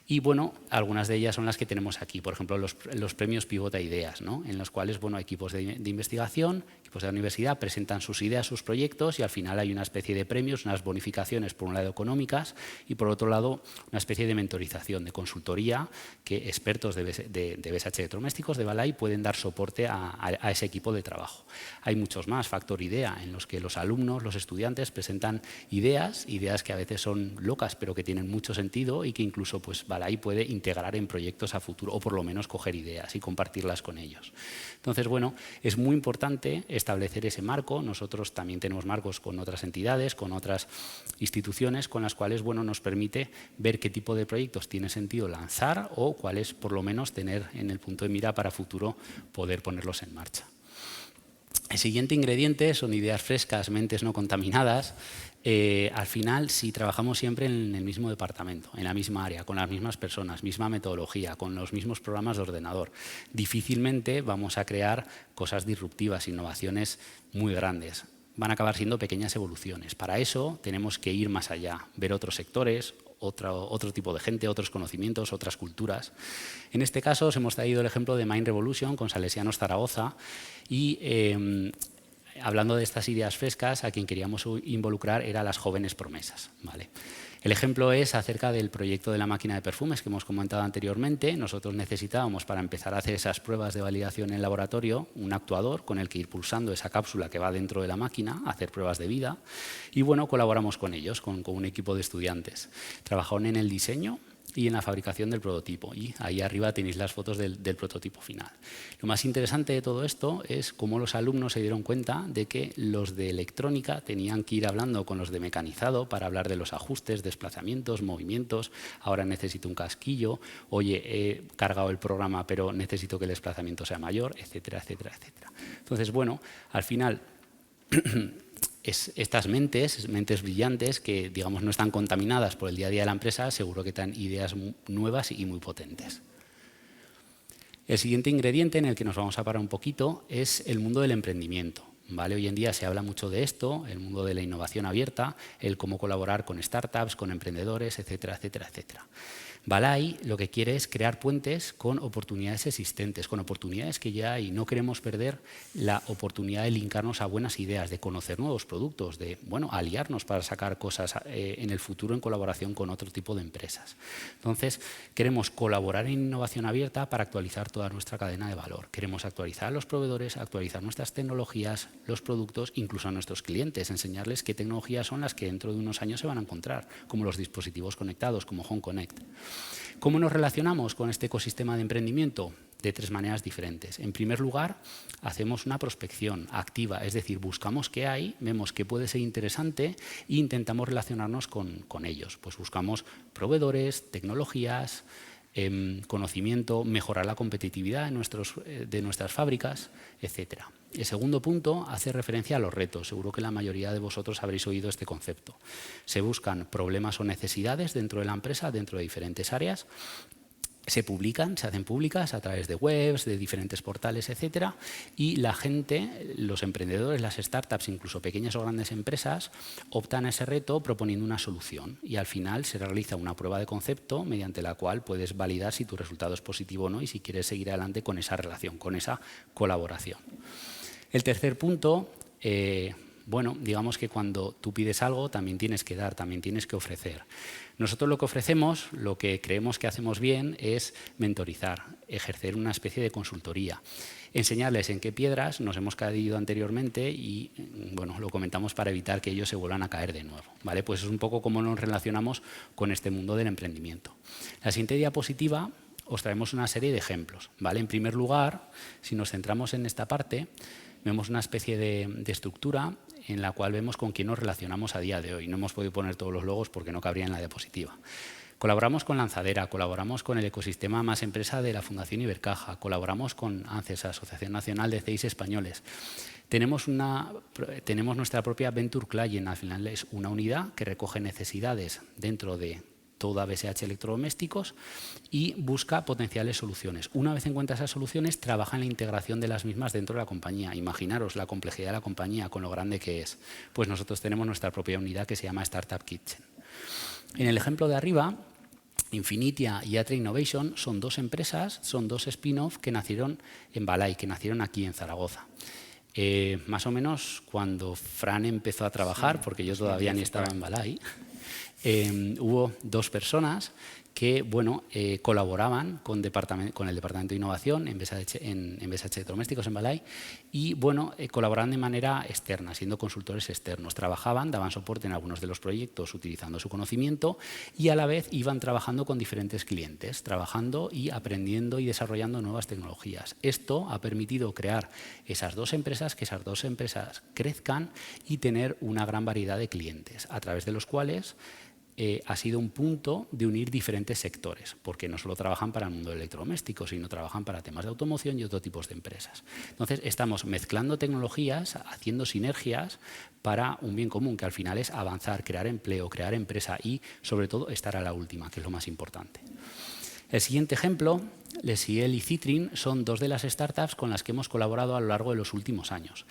Y bueno, algunas de ellas son las que tenemos aquí, por ejemplo, los premios Pivota Ideas, ¿no? En los cuales equipos de investigación, equipos de la universidad presentan sus ideas, sus proyectos y al final hay una especie de premios, unas bonificaciones por un lado económicas y por otro lado una especie de mentorización, de consultoría que expertos de BSH Electrodomésticos, de Balay, pueden dar soporte a ese equipo de trabajo. Hay muchos más, Factor Idea, en los que los alumnos, los estudiantes presentan ideas que a veces son locas pero que tienen mucho sentido y que incluso Balay puede integrar en proyectos a futuro o por lo menos coger ideas y compartirlas con ellos. Entonces, bueno, es muy importante establecer ese marco. Nosotros también tenemos marcos con otras entidades, con otras instituciones con las cuales nos permite ver qué tipo de proyectos tiene sentido lanzar o cuáles por lo menos tener en el punto de mira para futuro poder ponerlos en marcha. El siguiente ingrediente son ideas frescas, mentes no contaminadas. Al final, si trabajamos siempre en el mismo departamento, en la misma área, con las mismas personas, misma metodología, con los mismos programas de ordenador, difícilmente vamos a crear cosas disruptivas, innovaciones muy grandes. Van a acabar siendo pequeñas evoluciones. Para eso tenemos que ir más allá, ver otros sectores, otro tipo de gente, otros conocimientos, otras culturas. En este caso os hemos traído el ejemplo de Mind Revolution con Salesianos Zaragoza y hablando de estas ideas frescas, a quien queríamos involucrar era las jóvenes promesas, ¿vale? El ejemplo es acerca del proyecto de la máquina de perfumes que hemos comentado anteriormente. Nosotros necesitábamos, para empezar a hacer esas pruebas de validación en laboratorio, un actuador con el que ir pulsando esa cápsula que va dentro de la máquina, hacer pruebas de vida. Y colaboramos con ellos, con un equipo de estudiantes. Trabajaron en el diseño y en la fabricación del prototipo. Y ahí arriba tenéis las fotos del prototipo final. Lo más interesante de todo esto es cómo los alumnos se dieron cuenta de que los de electrónica tenían que ir hablando con los de mecanizado para hablar de los ajustes, desplazamientos, movimientos. Ahora necesito un casquillo. Oye, he cargado el programa, pero necesito que el desplazamiento sea mayor, etcétera, etcétera, etcétera. Entonces, al final estas mentes brillantes que, digamos, no están contaminadas por el día a día de la empresa, seguro que dan ideas nuevas y muy potentes. El siguiente ingrediente en el que nos vamos a parar un poquito es el mundo del emprendimiento. ¿Vale? Hoy en día se habla mucho de esto, el mundo de la innovación abierta, el cómo colaborar con startups, con emprendedores, etcétera, etcétera, etcétera. Balay lo que quiere es crear puentes con oportunidades existentes, con oportunidades que ya hay. No queremos perder la oportunidad de linkarnos a buenas ideas, de conocer nuevos productos, de aliarnos para sacar cosas en el futuro en colaboración con otro tipo de empresas. Entonces, queremos colaborar en innovación abierta para actualizar toda nuestra cadena de valor. Queremos actualizar a los proveedores, actualizar nuestras tecnologías, los productos, incluso a nuestros clientes, enseñarles qué tecnologías son las que dentro de unos años se van a encontrar, como los dispositivos conectados, como Home Connect. ¿Cómo nos relacionamos con este ecosistema de emprendimiento? De tres maneras diferentes. En primer lugar, hacemos una prospección activa, es decir, buscamos qué hay, vemos qué puede ser interesante e intentamos relacionarnos con ellos. Pues buscamos proveedores, tecnologías, conocimiento, mejorar la competitividad de nuestras fábricas, etcétera. El segundo punto hace referencia a los retos. Seguro que la mayoría de vosotros habréis oído este concepto. Se buscan problemas o necesidades dentro de la empresa, dentro de diferentes áreas. Se publican, se hacen públicas a través de webs, de diferentes portales, etcétera, y la gente, los emprendedores, las startups, incluso pequeñas o grandes empresas, optan a ese reto proponiendo una solución y al final se realiza una prueba de concepto mediante la cual puedes validar si tu resultado es positivo o no y si quieres seguir adelante con esa relación, con esa colaboración. El tercer punto, digamos que cuando tú pides algo también tienes que dar, también tienes que ofrecer. Nosotros lo que ofrecemos, lo que creemos que hacemos bien es mentorizar, ejercer una especie de consultoría, enseñarles en qué piedras nos hemos caído anteriormente y lo comentamos para evitar que ellos se vuelvan a caer de nuevo. ¿Vale? Pues es un poco cómo nos relacionamos con este mundo del emprendimiento. La siguiente diapositiva os traemos una serie de ejemplos. ¿Vale? En primer lugar, si nos centramos en esta parte, vemos una especie de estructura en la cual vemos con quién nos relacionamos a día de hoy. No hemos podido poner todos los logos porque no cabría en la diapositiva. Colaboramos con Lanzadera, colaboramos con el ecosistema Más Empresa de la Fundación Ibercaja, colaboramos con ANCES, Asociación Nacional de CEIs Españoles. Tenemos nuestra propia Venture Client, al final es una unidad que recoge necesidades dentro de toda BSH Electrodomésticos y busca potenciales soluciones. Una vez encuentra esas soluciones, trabaja en la integración de las mismas dentro de la compañía. Imaginaros la complejidad de la compañía con lo grande que es. Pues nosotros tenemos nuestra propia unidad que se llama Startup Kitchen. En el ejemplo de arriba, Infinitia y Atre Innovation son dos empresas, son dos spin-off que nacieron en Balai, que nacieron aquí en Zaragoza. Más o menos cuando Fran empezó a trabajar, porque yo todavía ni estaba en Balai, hubo dos personas que colaboraban con el Departamento de Innovación en BSH Electrodomésticos en Balai y colaboraban de manera externa, siendo consultores externos. Trabajaban, daban soporte en algunos de los proyectos utilizando su conocimiento y a la vez iban trabajando con diferentes clientes, trabajando y aprendiendo y desarrollando nuevas tecnologías. Esto ha permitido crear esas dos empresas, que esas dos empresas crezcan y tener una gran variedad de clientes, a través de los cuales ha sido un punto de unir diferentes sectores, porque no solo trabajan para el mundo electrodoméstico, sino trabajan para temas de automoción y otros tipos de empresas. Entonces, estamos mezclando tecnologías, haciendo sinergias para un bien común, que al final es avanzar, crear empleo, crear empresa y, sobre todo, estar a la última, que es lo más importante. El siguiente ejemplo, Lesiel y Citrin, son dos de las startups con las que hemos colaborado a lo largo de los últimos años.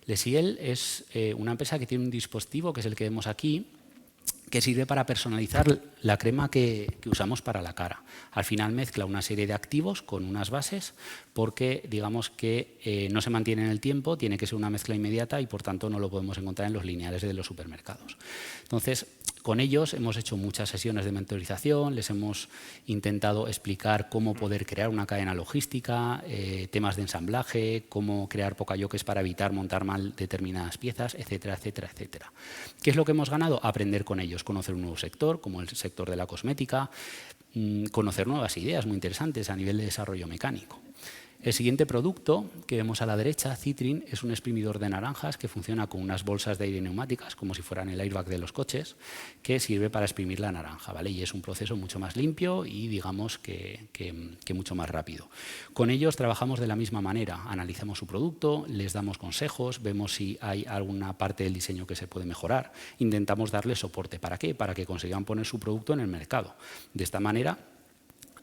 Lesiel es una empresa que tiene un dispositivo, que es el que vemos aquí, que sirve para personalizar la crema que usamos para la cara. Al final mezcla una serie de activos con unas bases porque digamos que no se mantiene en el tiempo, tiene que ser una mezcla inmediata y por tanto no lo podemos encontrar en los lineales de los supermercados. Entonces, con ellos hemos hecho muchas sesiones de mentorización, les hemos intentado explicar cómo poder crear una cadena logística, temas de ensamblaje, cómo crear pocayoques para evitar montar mal determinadas piezas, etcétera, etcétera, etcétera. ¿Qué es lo que hemos ganado? Aprender con ellos, conocer un nuevo sector, como el sector de la cosmética, conocer nuevas ideas muy interesantes a nivel de desarrollo mecánico. El siguiente producto que vemos a la derecha, Citrin, es un exprimidor de naranjas que funciona con unas bolsas de aire neumáticas, como si fueran el airbag de los coches, que sirve para exprimir la naranja, ¿vale? Y es un proceso mucho más limpio y digamos que mucho más rápido. Con ellos trabajamos de la misma manera, analizamos su producto, les damos consejos, vemos si hay alguna parte del diseño que se puede mejorar, intentamos darles soporte. ¿Para qué? Para que consigan poner su producto en el mercado. De esta manera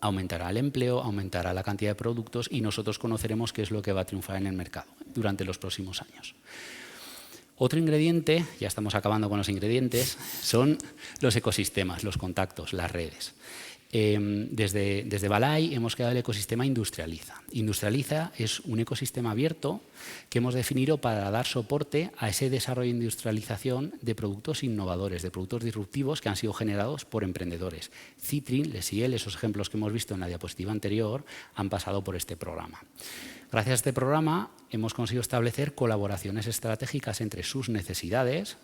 aumentará el empleo, aumentará la cantidad de productos y nosotros conoceremos qué es lo que va a triunfar en el mercado durante los próximos años. Otro ingrediente, ya estamos acabando con los ingredientes, son los ecosistemas, los contactos, las redes. Desde Balai hemos creado el ecosistema Industrializa. Industrializa es un ecosistema abierto que hemos definido para dar soporte a ese desarrollo e industrialización de productos innovadores, de productos disruptivos que han sido generados por emprendedores. Citrin, Lesiel, esos ejemplos que hemos visto en la diapositiva anterior, han pasado por este programa. Gracias a este programa hemos conseguido establecer colaboraciones estratégicas entre sus necesidades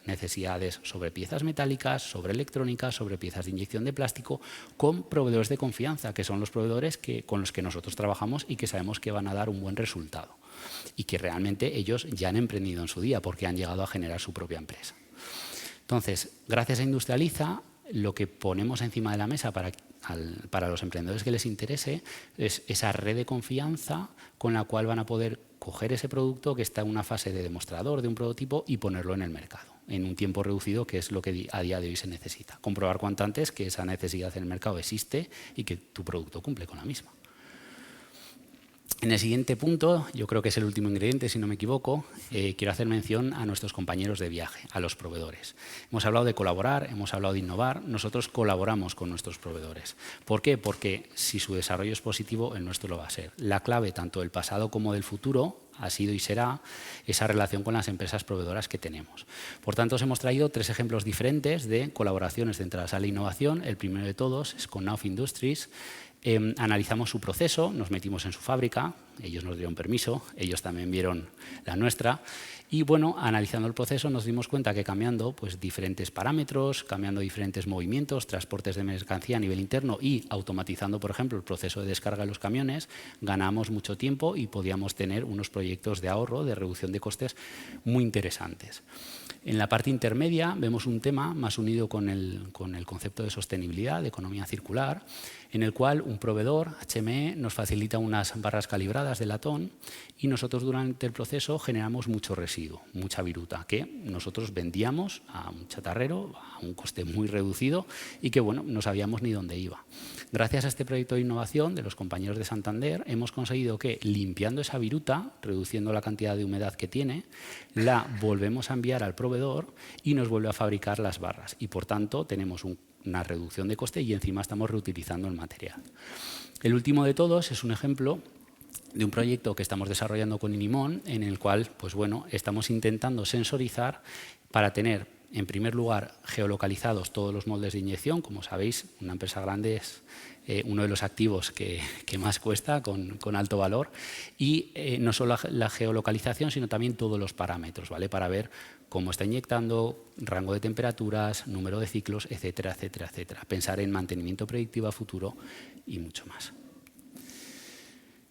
sobre piezas metálicas, sobre electrónica, sobre piezas de inyección de plástico, con proveedores de confianza, que son los proveedores con los que nosotros trabajamos y que sabemos que van a dar un buen resultado. Y que realmente ellos ya han emprendido en su día porque han llegado a generar su propia empresa. Entonces, gracias a Industrializa, lo que ponemos encima de la mesa para los emprendedores que les interese es esa red de confianza con la cual van a poder coger ese producto que está en una fase de demostrador, de un prototipo, y ponerlo en el mercado en un tiempo reducido, que es lo que a día de hoy se necesita. Comprobar cuanto antes que esa necesidad en el mercado existe y que tu producto cumple con la misma. En el siguiente punto, yo creo que es el último ingrediente, si no me equivoco, quiero hacer mención a nuestros compañeros de viaje, a los proveedores. Hemos hablado de colaborar, hemos hablado de innovar, nosotros colaboramos con nuestros proveedores. ¿Por qué? Porque si su desarrollo es positivo, el nuestro lo va a ser. La clave, tanto del pasado como del futuro, ha sido y será esa relación con las empresas proveedoras que tenemos. Por tanto, os hemos traído 3 ejemplos diferentes de colaboraciones dentro de la sala de innovación. El primero de todos es con Knauf Industries. Analizamos su proceso, nos metimos en su fábrica, ellos nos dieron permiso, ellos también vieron la nuestra y bueno, analizando el proceso nos dimos cuenta que cambiando diferentes parámetros, cambiando diferentes movimientos, transportes de mercancía a nivel interno y automatizando, por ejemplo, el proceso de descarga de los camiones, ganamos mucho tiempo y podíamos tener unos proyectos de ahorro, de reducción de costes muy interesantes. En la parte intermedia vemos un tema más unido con el concepto de sostenibilidad, de economía circular, en el cual un proveedor, HME, nos facilita unas barras calibradas de latón y nosotros durante el proceso generamos mucho residuo, mucha viruta, que nosotros vendíamos a un chatarrero a un coste muy reducido y que bueno, no sabíamos ni dónde iba. Gracias a este proyecto de innovación de los compañeros de Santander hemos conseguido que limpiando esa viruta, reduciendo la cantidad de humedad que tiene, la volvemos a enviar al proveedor y nos vuelve a fabricar las barras y por tanto tenemos una reducción de coste y encima estamos reutilizando el material. El último de todos es un ejemplo de un proyecto que estamos desarrollando con Inimon, en el cual pues bueno, estamos intentando sensorizar para tener, en primer lugar, geolocalizados todos los moldes de inyección. Como sabéis, una empresa grande es uno de los activos que más cuesta, con alto valor. Y no solo la geolocalización, sino también todos los parámetros, ¿vale? Para ver cómo está inyectando, rango de temperaturas, número de ciclos, etcétera, etcétera, etcétera. Pensar en mantenimiento predictivo a futuro y mucho más.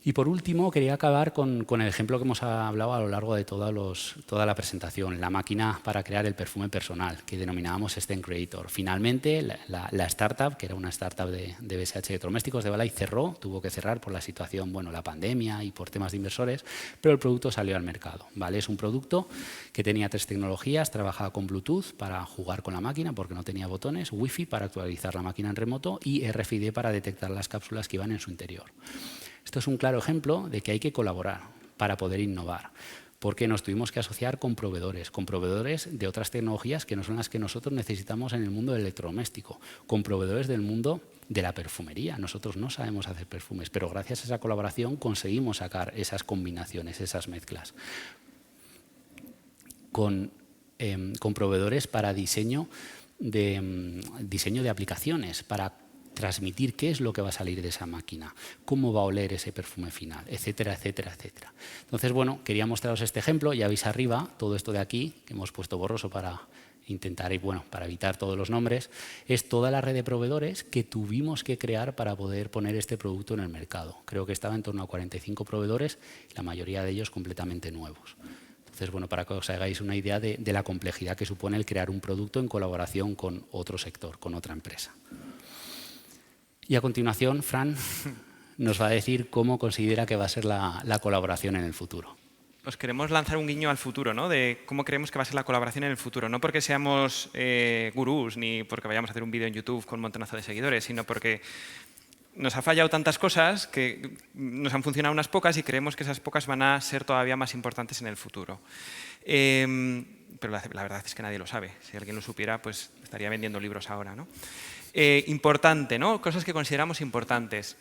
Y por último, quería acabar con el ejemplo que hemos hablado a lo largo de toda la presentación, la máquina para crear el perfume personal, que denominábamos Scent Creator. Finalmente, la startup, que era una startup de BSH Electrodomésticos de Balay, cerró, tuvo que cerrar por la situación, bueno, la pandemia y por temas de inversores, pero el producto salió al mercado, ¿vale? Es un producto que tenía 3 tecnologías, trabajaba con Bluetooth para jugar con la máquina porque no tenía botones, Wi-Fi para actualizar la máquina en remoto y RFID para detectar las cápsulas que iban en su interior. Esto es un claro ejemplo de que hay que colaborar para poder innovar, porque nos tuvimos que asociar con proveedores de otras tecnologías que no son las que nosotros necesitamos en el mundo del electrodoméstico, con proveedores del mundo de la perfumería. Nosotros no sabemos hacer perfumes, pero gracias a esa colaboración conseguimos sacar esas combinaciones, esas mezclas. Con proveedores para diseño de aplicaciones, para transmitir qué es lo que va a salir de esa máquina, cómo va a oler ese perfume final, etcétera, etcétera, etcétera. Entonces, bueno, quería mostraros este ejemplo. Ya veis arriba todo esto de aquí, que hemos puesto borroso para intentar, bueno, para evitar todos los nombres, es toda la red de proveedores que tuvimos que crear para poder poner este producto en el mercado. Creo que estaba en torno a 45 proveedores, la mayoría de ellos completamente nuevos. Entonces, bueno, para que os hagáis una idea de la complejidad que supone el crear un producto en colaboración con otro sector, con otra empresa. Y a continuación, Fran nos va a decir cómo considera que va a ser la colaboración en el futuro. Os queremos lanzar un guiño al futuro, ¿no? De cómo creemos que va a ser la colaboración en el futuro. No porque seamos gurús ni porque vayamos a hacer un vídeo en YouTube con un montonazo de seguidores, sino porque nos ha fallado tantas cosas que nos han funcionado unas pocas y creemos que esas pocas van a ser todavía más importantes en el futuro. Pero la verdad es que nadie lo sabe. Si alguien lo supiera, pues estaría vendiendo libros ahora, ¿no? Importante, ¿no? Cosas que consideramos importantes.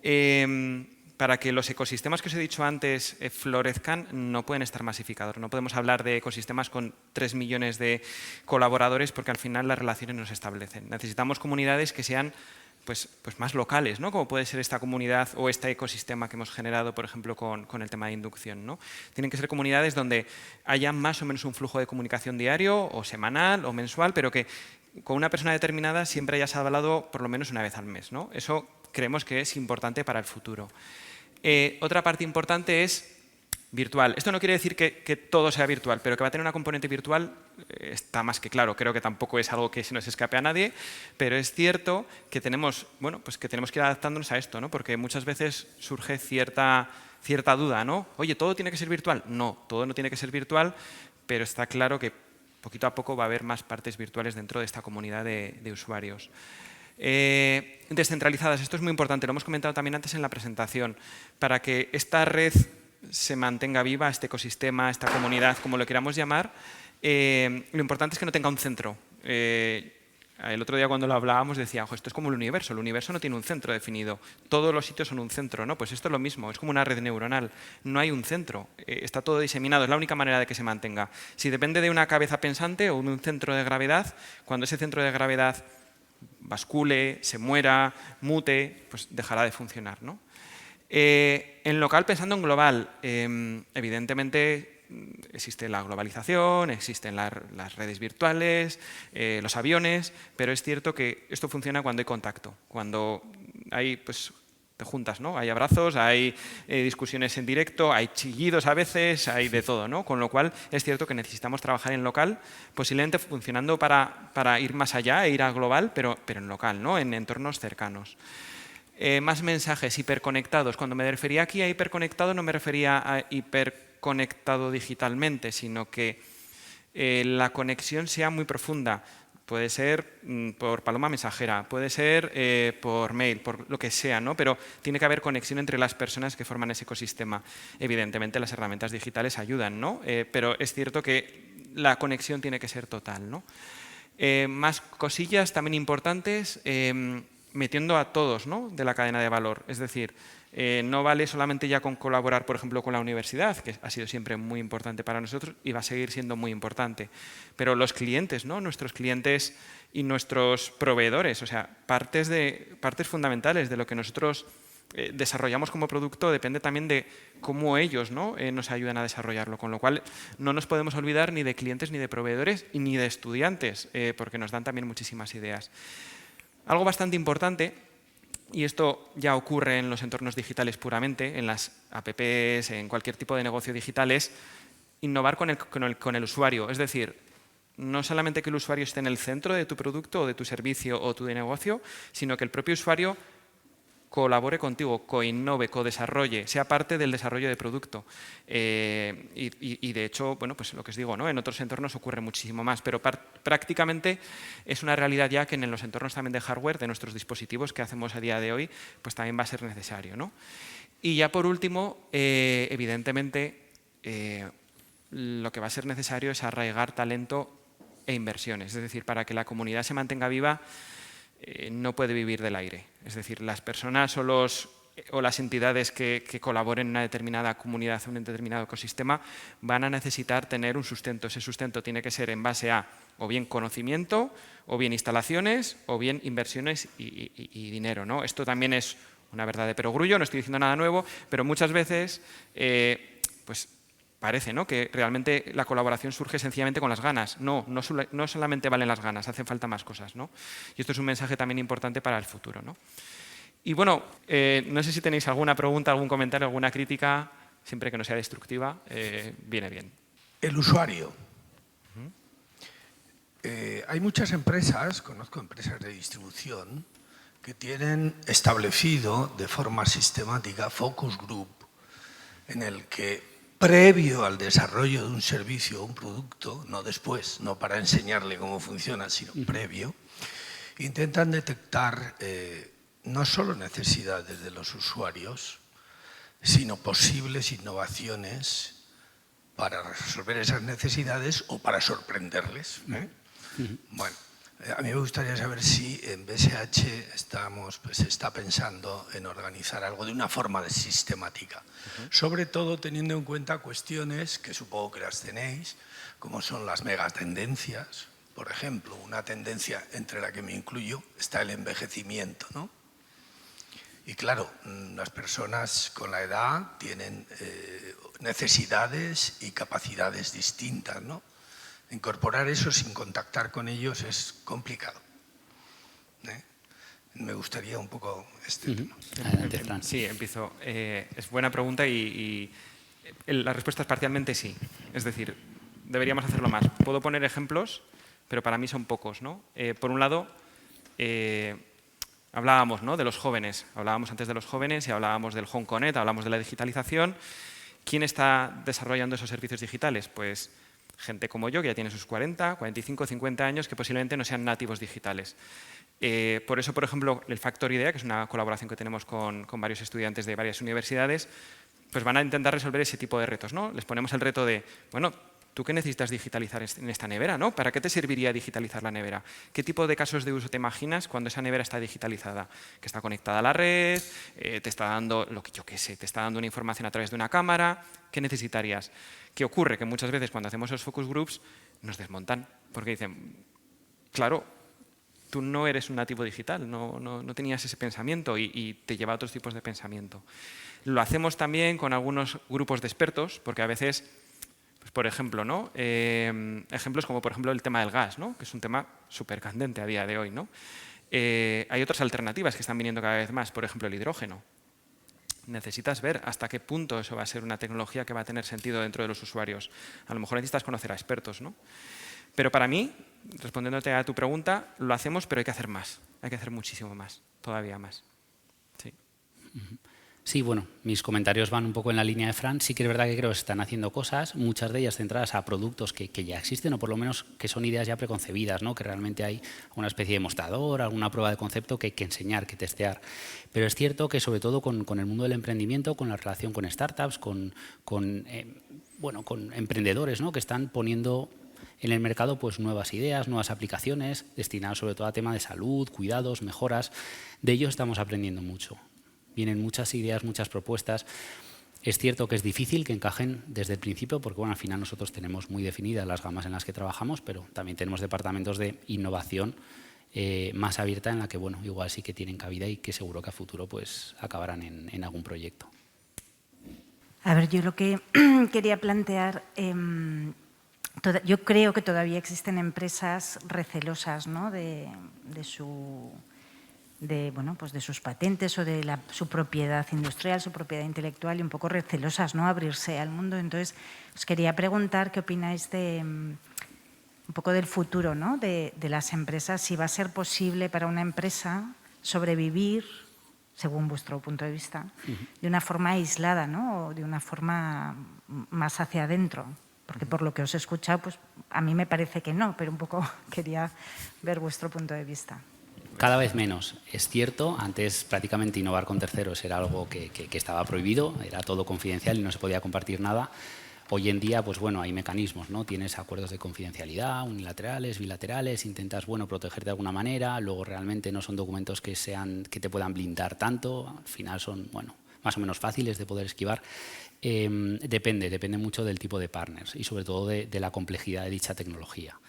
Para que los ecosistemas que os he dicho antes florezcan, no pueden estar masificados. No podemos hablar de ecosistemas con 3 millones de colaboradores porque al final las relaciones no se establecen. Necesitamos comunidades que sean pues más locales, ¿no? Como puede ser esta comunidad o este ecosistema que hemos generado, por ejemplo, con el tema de inducción, ¿no? Tienen que ser comunidades donde haya más o menos un flujo de comunicación diario o semanal o mensual, pero que con una persona determinada siempre hayas hablado por lo menos una vez al mes, ¿no? Eso creemos que es importante para el futuro. Otra parte importante es virtual. Esto no quiere decir que todo sea virtual, pero que va a tener una componente virtual está más que claro. Creo que tampoco es algo que se nos escape a nadie, pero es cierto que tenemos, bueno, pues que tenemos que ir adaptándonos a esto, ¿no? Porque muchas veces surge cierta duda, ¿no? Oye, ¿todo tiene que ser virtual? No, todo no tiene que ser virtual, pero está claro que poquito a poco va a haber más partes virtuales dentro de esta comunidad de usuarios. Descentralizadas, esto es muy importante, lo hemos comentado también antes en la presentación. Para que esta red se mantenga viva, este ecosistema, esta comunidad, como lo queramos llamar, lo importante es que no tenga un centro. El otro día cuando lo hablábamos decía, ojo, esto es como el universo no tiene un centro definido, todos los sitios son un centro, ¿no? Pues esto es lo mismo, es como una red neuronal, no hay un centro, está todo diseminado, es la única manera de que se mantenga. Si depende de una cabeza pensante o de un centro de gravedad, cuando ese centro de gravedad bascule, se muera, mute, pues dejará de funcionar, ¿no? En local, pensando en global, evidentemente existe la globalización, existen las redes virtuales, los aviones, pero es cierto que esto funciona cuando hay contacto, cuando hay, pues, te juntas, ¿no? Hay abrazos, hay discusiones en directo, hay chillidos a veces, hay de todo, ¿no? Con lo cual es cierto que necesitamos trabajar en local, posiblemente funcionando para ir más allá e ir a global, pero en local, ¿no? En entornos cercanos. Más mensajes hiperconectados. Cuando me refería aquí a hiperconectado no me refería a hiperconectado digitalmente, sino que la conexión sea muy profunda. Puede ser por paloma mensajera, puede ser por mail, por lo que sea, ¿no? Pero tiene que haber conexión entre las personas que forman ese ecosistema. Evidentemente las herramientas digitales ayudan, ¿no? Pero es cierto que la conexión tiene que ser total, ¿no? Más cosillas también importantes, metiendo a todos, ¿no?, de la cadena de valor. Es decir, no vale solamente ya con colaborar, por ejemplo, con la universidad, que ha sido siempre muy importante para nosotros y va a seguir siendo muy importante. Pero los clientes, ¿no?, nuestros clientes y nuestros proveedores, o sea, partes fundamentales de lo que nosotros desarrollamos como producto depende también de cómo ellos, ¿no?, nos ayudan a desarrollarlo. Con lo cual, no nos podemos olvidar ni de clientes, ni de proveedores, ni de estudiantes, porque nos dan también muchísimas ideas. Algo bastante importante, y esto ya ocurre en los entornos digitales puramente, en las apps, en cualquier tipo de negocio digital, es innovar con el usuario. Es decir, no solamente que el usuario esté en el centro de tu producto o de tu servicio o tu negocio, sino que el propio usuario colabore contigo, coinnove, codesarrolle, sea parte del desarrollo de producto. Y de hecho, bueno, pues lo que os digo, ¿no?, en otros entornos ocurre muchísimo más, pero prácticamente es una realidad ya que en los entornos también de hardware, de nuestros dispositivos que hacemos a día de hoy, pues también va a ser necesario, ¿no? Y ya por último, evidentemente, lo que va a ser necesario es arraigar talento e inversiones. Es decir, para que la comunidad se mantenga viva, no puede vivir del aire. Es decir, las personas o las entidades que colaboren en una determinada comunidad o en un determinado ecosistema van a necesitar tener un sustento. Ese sustento tiene que ser en base a o bien conocimiento, o bien instalaciones, o bien inversiones y dinero, ¿no? Esto también es una verdad de perogrullo, no estoy diciendo nada nuevo, pero muchas veces pues parece, ¿no?, que realmente la colaboración surge sencillamente con las ganas. No solamente valen las ganas, hacen falta más cosas, ¿no? Y esto es un mensaje también importante para el futuro, ¿no? Y bueno, no sé si tenéis alguna pregunta, algún comentario, alguna crítica, siempre que no sea destructiva, viene bien. El usuario. Hay muchas empresas, conozco empresas de distribución, que tienen establecido de forma sistemática focus group, en el que previo al desarrollo de un servicio o un producto, no después, no para enseñarle cómo funciona, sino previo, intentan detectar no solo necesidades de los usuarios, sino posibles innovaciones para resolver esas necesidades o para sorprenderles. Bueno, a mí me gustaría saber si en BSH se está pensando en organizar algo de una forma sistemática, sobre todo teniendo en cuenta cuestiones que supongo que las tenéis, como son las megatendencias. Por ejemplo, una tendencia entre la que me incluyo está el envejecimiento, ¿no? Y claro, las personas con la edad tienen necesidades y capacidades distintas, ¿no? Incorporar eso sin contactar con ellos es complicado. Me gustaría un poco este tema. Adelante, Fran. Sí, empiezo. Es buena pregunta y la respuesta es parcialmente sí. Es decir, deberíamos hacerlo más. Puedo poner ejemplos, pero para mí son pocos, ¿no? Por un lado, hablábamos, ¿no?, de los jóvenes. Hablábamos antes de los jóvenes y hablábamos del Home Connect, hablamos de la digitalización. ¿Quién está desarrollando esos servicios digitales? Pues gente como yo, que ya tiene sus 40, 45, 50 años, que posiblemente no sean nativos digitales. Por eso, por ejemplo, el Factor IDEA, que es una colaboración que tenemos con varios estudiantes de varias universidades, pues van a intentar resolver ese tipo de retos, ¿no? Les ponemos el reto de, bueno, ¿tú qué necesitas digitalizar en esta nevera, ¿no? ¿Para qué te serviría digitalizar la nevera? ¿Qué tipo de casos de uso te imaginas cuando esa nevera está digitalizada? Que está conectada a la red, te está dando, te está dando una información a través de una cámara. ¿Qué necesitarías? ¿Qué ocurre? Que muchas veces cuando hacemos esos focus groups nos desmontan porque dicen, claro, tú no eres un nativo digital, no tenías ese pensamiento y te lleva a otros tipos de pensamiento. Lo hacemos también con algunos grupos de expertos, porque a veces, pues por ejemplo, ¿no?, ejemplos como por ejemplo el tema del gas, ¿no?, que es un tema súper candente a día de hoy, ¿no? Hay otras alternativas que están viniendo cada vez más, por ejemplo el hidrógeno. Necesitas ver hasta qué punto eso va a ser una tecnología que va a tener sentido dentro de los usuarios. A lo mejor necesitas conocer a expertos, ¿no? Pero para mí, respondiéndote a tu pregunta, lo hacemos, pero hay que hacer más. Hay que hacer muchísimo más, todavía más. Sí. Sí, bueno, mis comentarios van un poco en la línea de Fran. Sí que es verdad que creo que se están haciendo cosas, muchas de ellas centradas a productos que ya existen o por lo menos que son ideas ya preconcebidas, ¿no? Que realmente hay una especie de mostrador, alguna prueba de concepto que hay que enseñar, que testear. Pero es cierto que sobre todo con el mundo del emprendimiento, con la relación con startups, con emprendedores, ¿no? Que están poniendo en el mercado pues nuevas ideas, nuevas aplicaciones destinadas sobre todo a temas de salud, cuidados, mejoras. De ello estamos aprendiendo mucho. Vienen muchas ideas, muchas propuestas. Es cierto que es difícil que encajen desde el principio porque bueno, al final nosotros tenemos muy definidas las gamas en las que trabajamos, pero también tenemos departamentos de innovación más abierta en la que bueno, igual sí que tienen cabida y que seguro que a futuro pues acabarán en algún proyecto. A ver, yo lo que quería plantear, yo creo que todavía existen empresas recelosas, ¿no? de sus patentes o de su propiedad industrial, su propiedad intelectual y un poco recelosas, ¿no? Abrirse al mundo. Entonces, os quería preguntar qué opináis de un poco del futuro, ¿no? de las empresas, si va a ser posible para una empresa sobrevivir, según vuestro punto de vista, de una forma aislada, ¿no? O de una forma más hacia adentro. Porque por lo que os he escuchado, pues a mí me parece que no, pero un poco quería ver vuestro punto de vista. Cada vez menos. Es cierto, antes prácticamente innovar con terceros era algo que estaba prohibido, era todo confidencial y no se podía compartir nada. Hoy en día, pues bueno, hay mecanismos, ¿no? Tienes acuerdos de confidencialidad, unilaterales, bilaterales, intentas, bueno, proteger de alguna manera, luego realmente no son documentos que te puedan blindar tanto, al final son, bueno, más o menos fáciles de poder esquivar. Depende mucho del tipo de partners y sobre todo de la complejidad de dicha tecnología.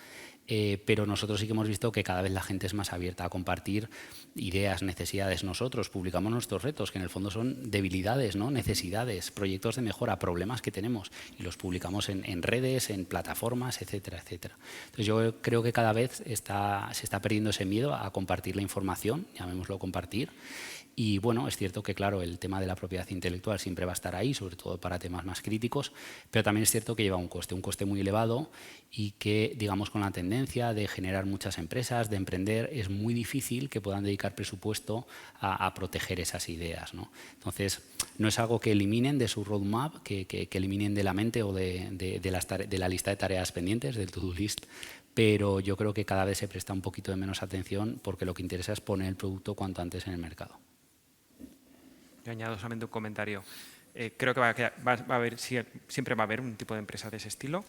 Pero nosotros sí que hemos visto que cada vez la gente es más abierta a compartir ideas, necesidades. Nosotros publicamos nuestros retos, que en el fondo son debilidades, ¿no? Necesidades, proyectos de mejora, problemas que tenemos y los publicamos en redes, en plataformas, etcétera, etcétera. Entonces yo creo que cada vez se está perdiendo ese miedo a compartir la información, llamémoslo compartir. Y bueno, es cierto que claro, el tema de la propiedad intelectual siempre va a estar ahí, sobre todo para temas más críticos, pero también es cierto que lleva un coste muy elevado y que, digamos, con la tendencia de generar muchas empresas, de emprender, es muy difícil que puedan dedicar presupuesto a proteger esas ideas, ¿no? Entonces, no es algo que eliminen de su roadmap, que eliminen de la mente o de la lista de tareas pendientes, del to-do list, pero yo creo que cada vez se presta un poquito de menos atención porque lo que interesa es poner el producto cuanto antes en el mercado. Yo añado solamente un comentario. Creo que siempre va a haber un tipo de empresa de ese estilo,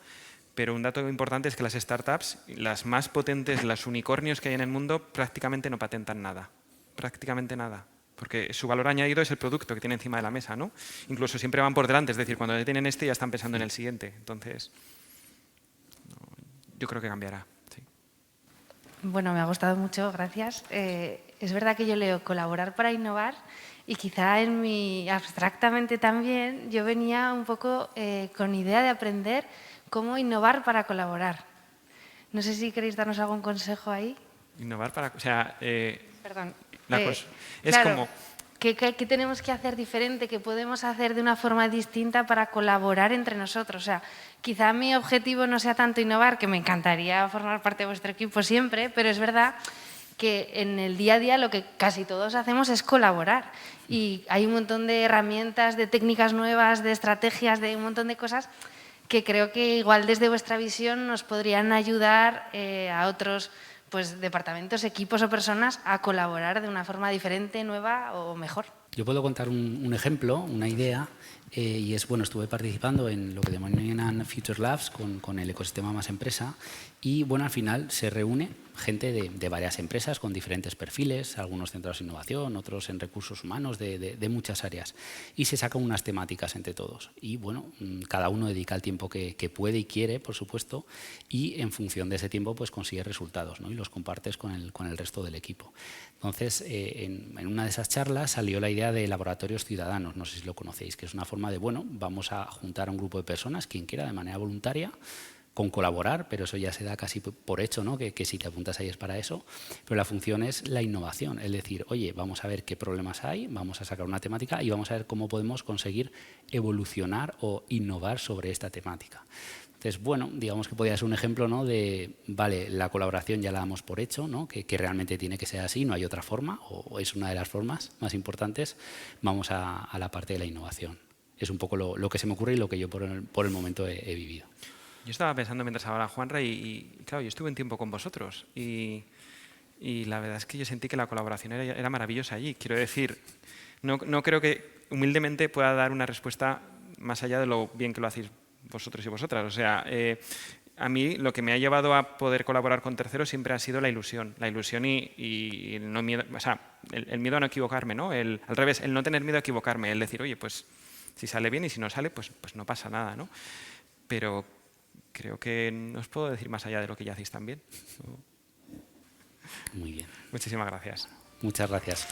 pero un dato importante es que las startups, las más potentes, las unicornios que hay en el mundo, prácticamente no patentan nada. Prácticamente nada. Porque su valor añadido es el producto que tiene encima de la mesa, ¿no? Incluso siempre van por delante, es decir, cuando ya tienen este ya están pensando en el siguiente. Entonces, yo creo que cambiará. Sí. Bueno, me ha gustado mucho, gracias. Es verdad que yo leo colaborar para innovar y quizá abstractamente también yo venía un poco con idea de aprender cómo innovar para colaborar. No sé si queréis darnos algún consejo ahí. Innovar para... O sea, Perdón. es claro, como... ¿qué tenemos que hacer diferente? ¿Qué podemos hacer de una forma distinta para colaborar entre nosotros? O sea, quizá mi objetivo no sea tanto innovar, que me encantaría formar parte de vuestro equipo siempre, pero es verdad que en el día a día lo que casi todos hacemos es colaborar. Y hay un montón de herramientas, de técnicas nuevas, de estrategias, de un montón de cosas que creo que igual desde vuestra visión nos podrían ayudar a otros pues, departamentos, equipos o personas a colaborar de una forma diferente, nueva o mejor. Yo puedo contar un ejemplo, una idea, y es, bueno, estuve participando en lo que denominan Future Labs con el ecosistema Más Empresa y, bueno, al final se reúne gente de varias empresas con diferentes perfiles, algunos centrados en innovación, otros en recursos humanos, de muchas áreas, y se sacan unas temáticas entre todos. Y, bueno, cada uno dedica el tiempo que puede y quiere, por supuesto, y en función de ese tiempo pues consigue resultados, ¿no? Y los compartes con el resto del equipo. Entonces, en una de esas charlas salió la idea de laboratorios ciudadanos, no sé si lo conocéis, que es una forma de, bueno, vamos a juntar a un grupo de personas, quien quiera, de manera voluntaria, con colaborar, pero eso ya se da casi por hecho, ¿no? Que si te apuntas ahí es para eso, pero la función es la innovación, es decir, oye, vamos a ver qué problemas hay, vamos a sacar una temática y vamos a ver cómo podemos conseguir evolucionar o innovar sobre esta temática. Entonces, bueno, digamos que podría ser un ejemplo, ¿no? De, vale, la colaboración ya la damos por hecho, ¿no? Que realmente tiene que ser así, no hay otra forma, o es una de las formas más importantes. Vamos a la parte de la innovación. Es un poco lo que se me ocurre y lo que yo por el momento he vivido. Yo estaba pensando mientras hablaba Juanra claro, yo estuve un tiempo con vosotros y la verdad es que yo sentí que la colaboración era maravillosa allí. Quiero decir, no creo que humildemente pueda dar una respuesta más allá de lo bien que lo hacéis vosotros y vosotras. O sea, a mí lo que me ha llevado a poder colaborar con terceros siempre ha sido la ilusión y el no miedo, o sea, el miedo a no equivocarme, ¿no? Al revés, el no tener miedo a equivocarme, el decir, oye, pues si sale bien y si no sale, pues no pasa nada, ¿no? Pero creo que no os puedo decir más allá de lo que ya hacéis también. Muy bien. Muchísimas gracias. Muchas gracias.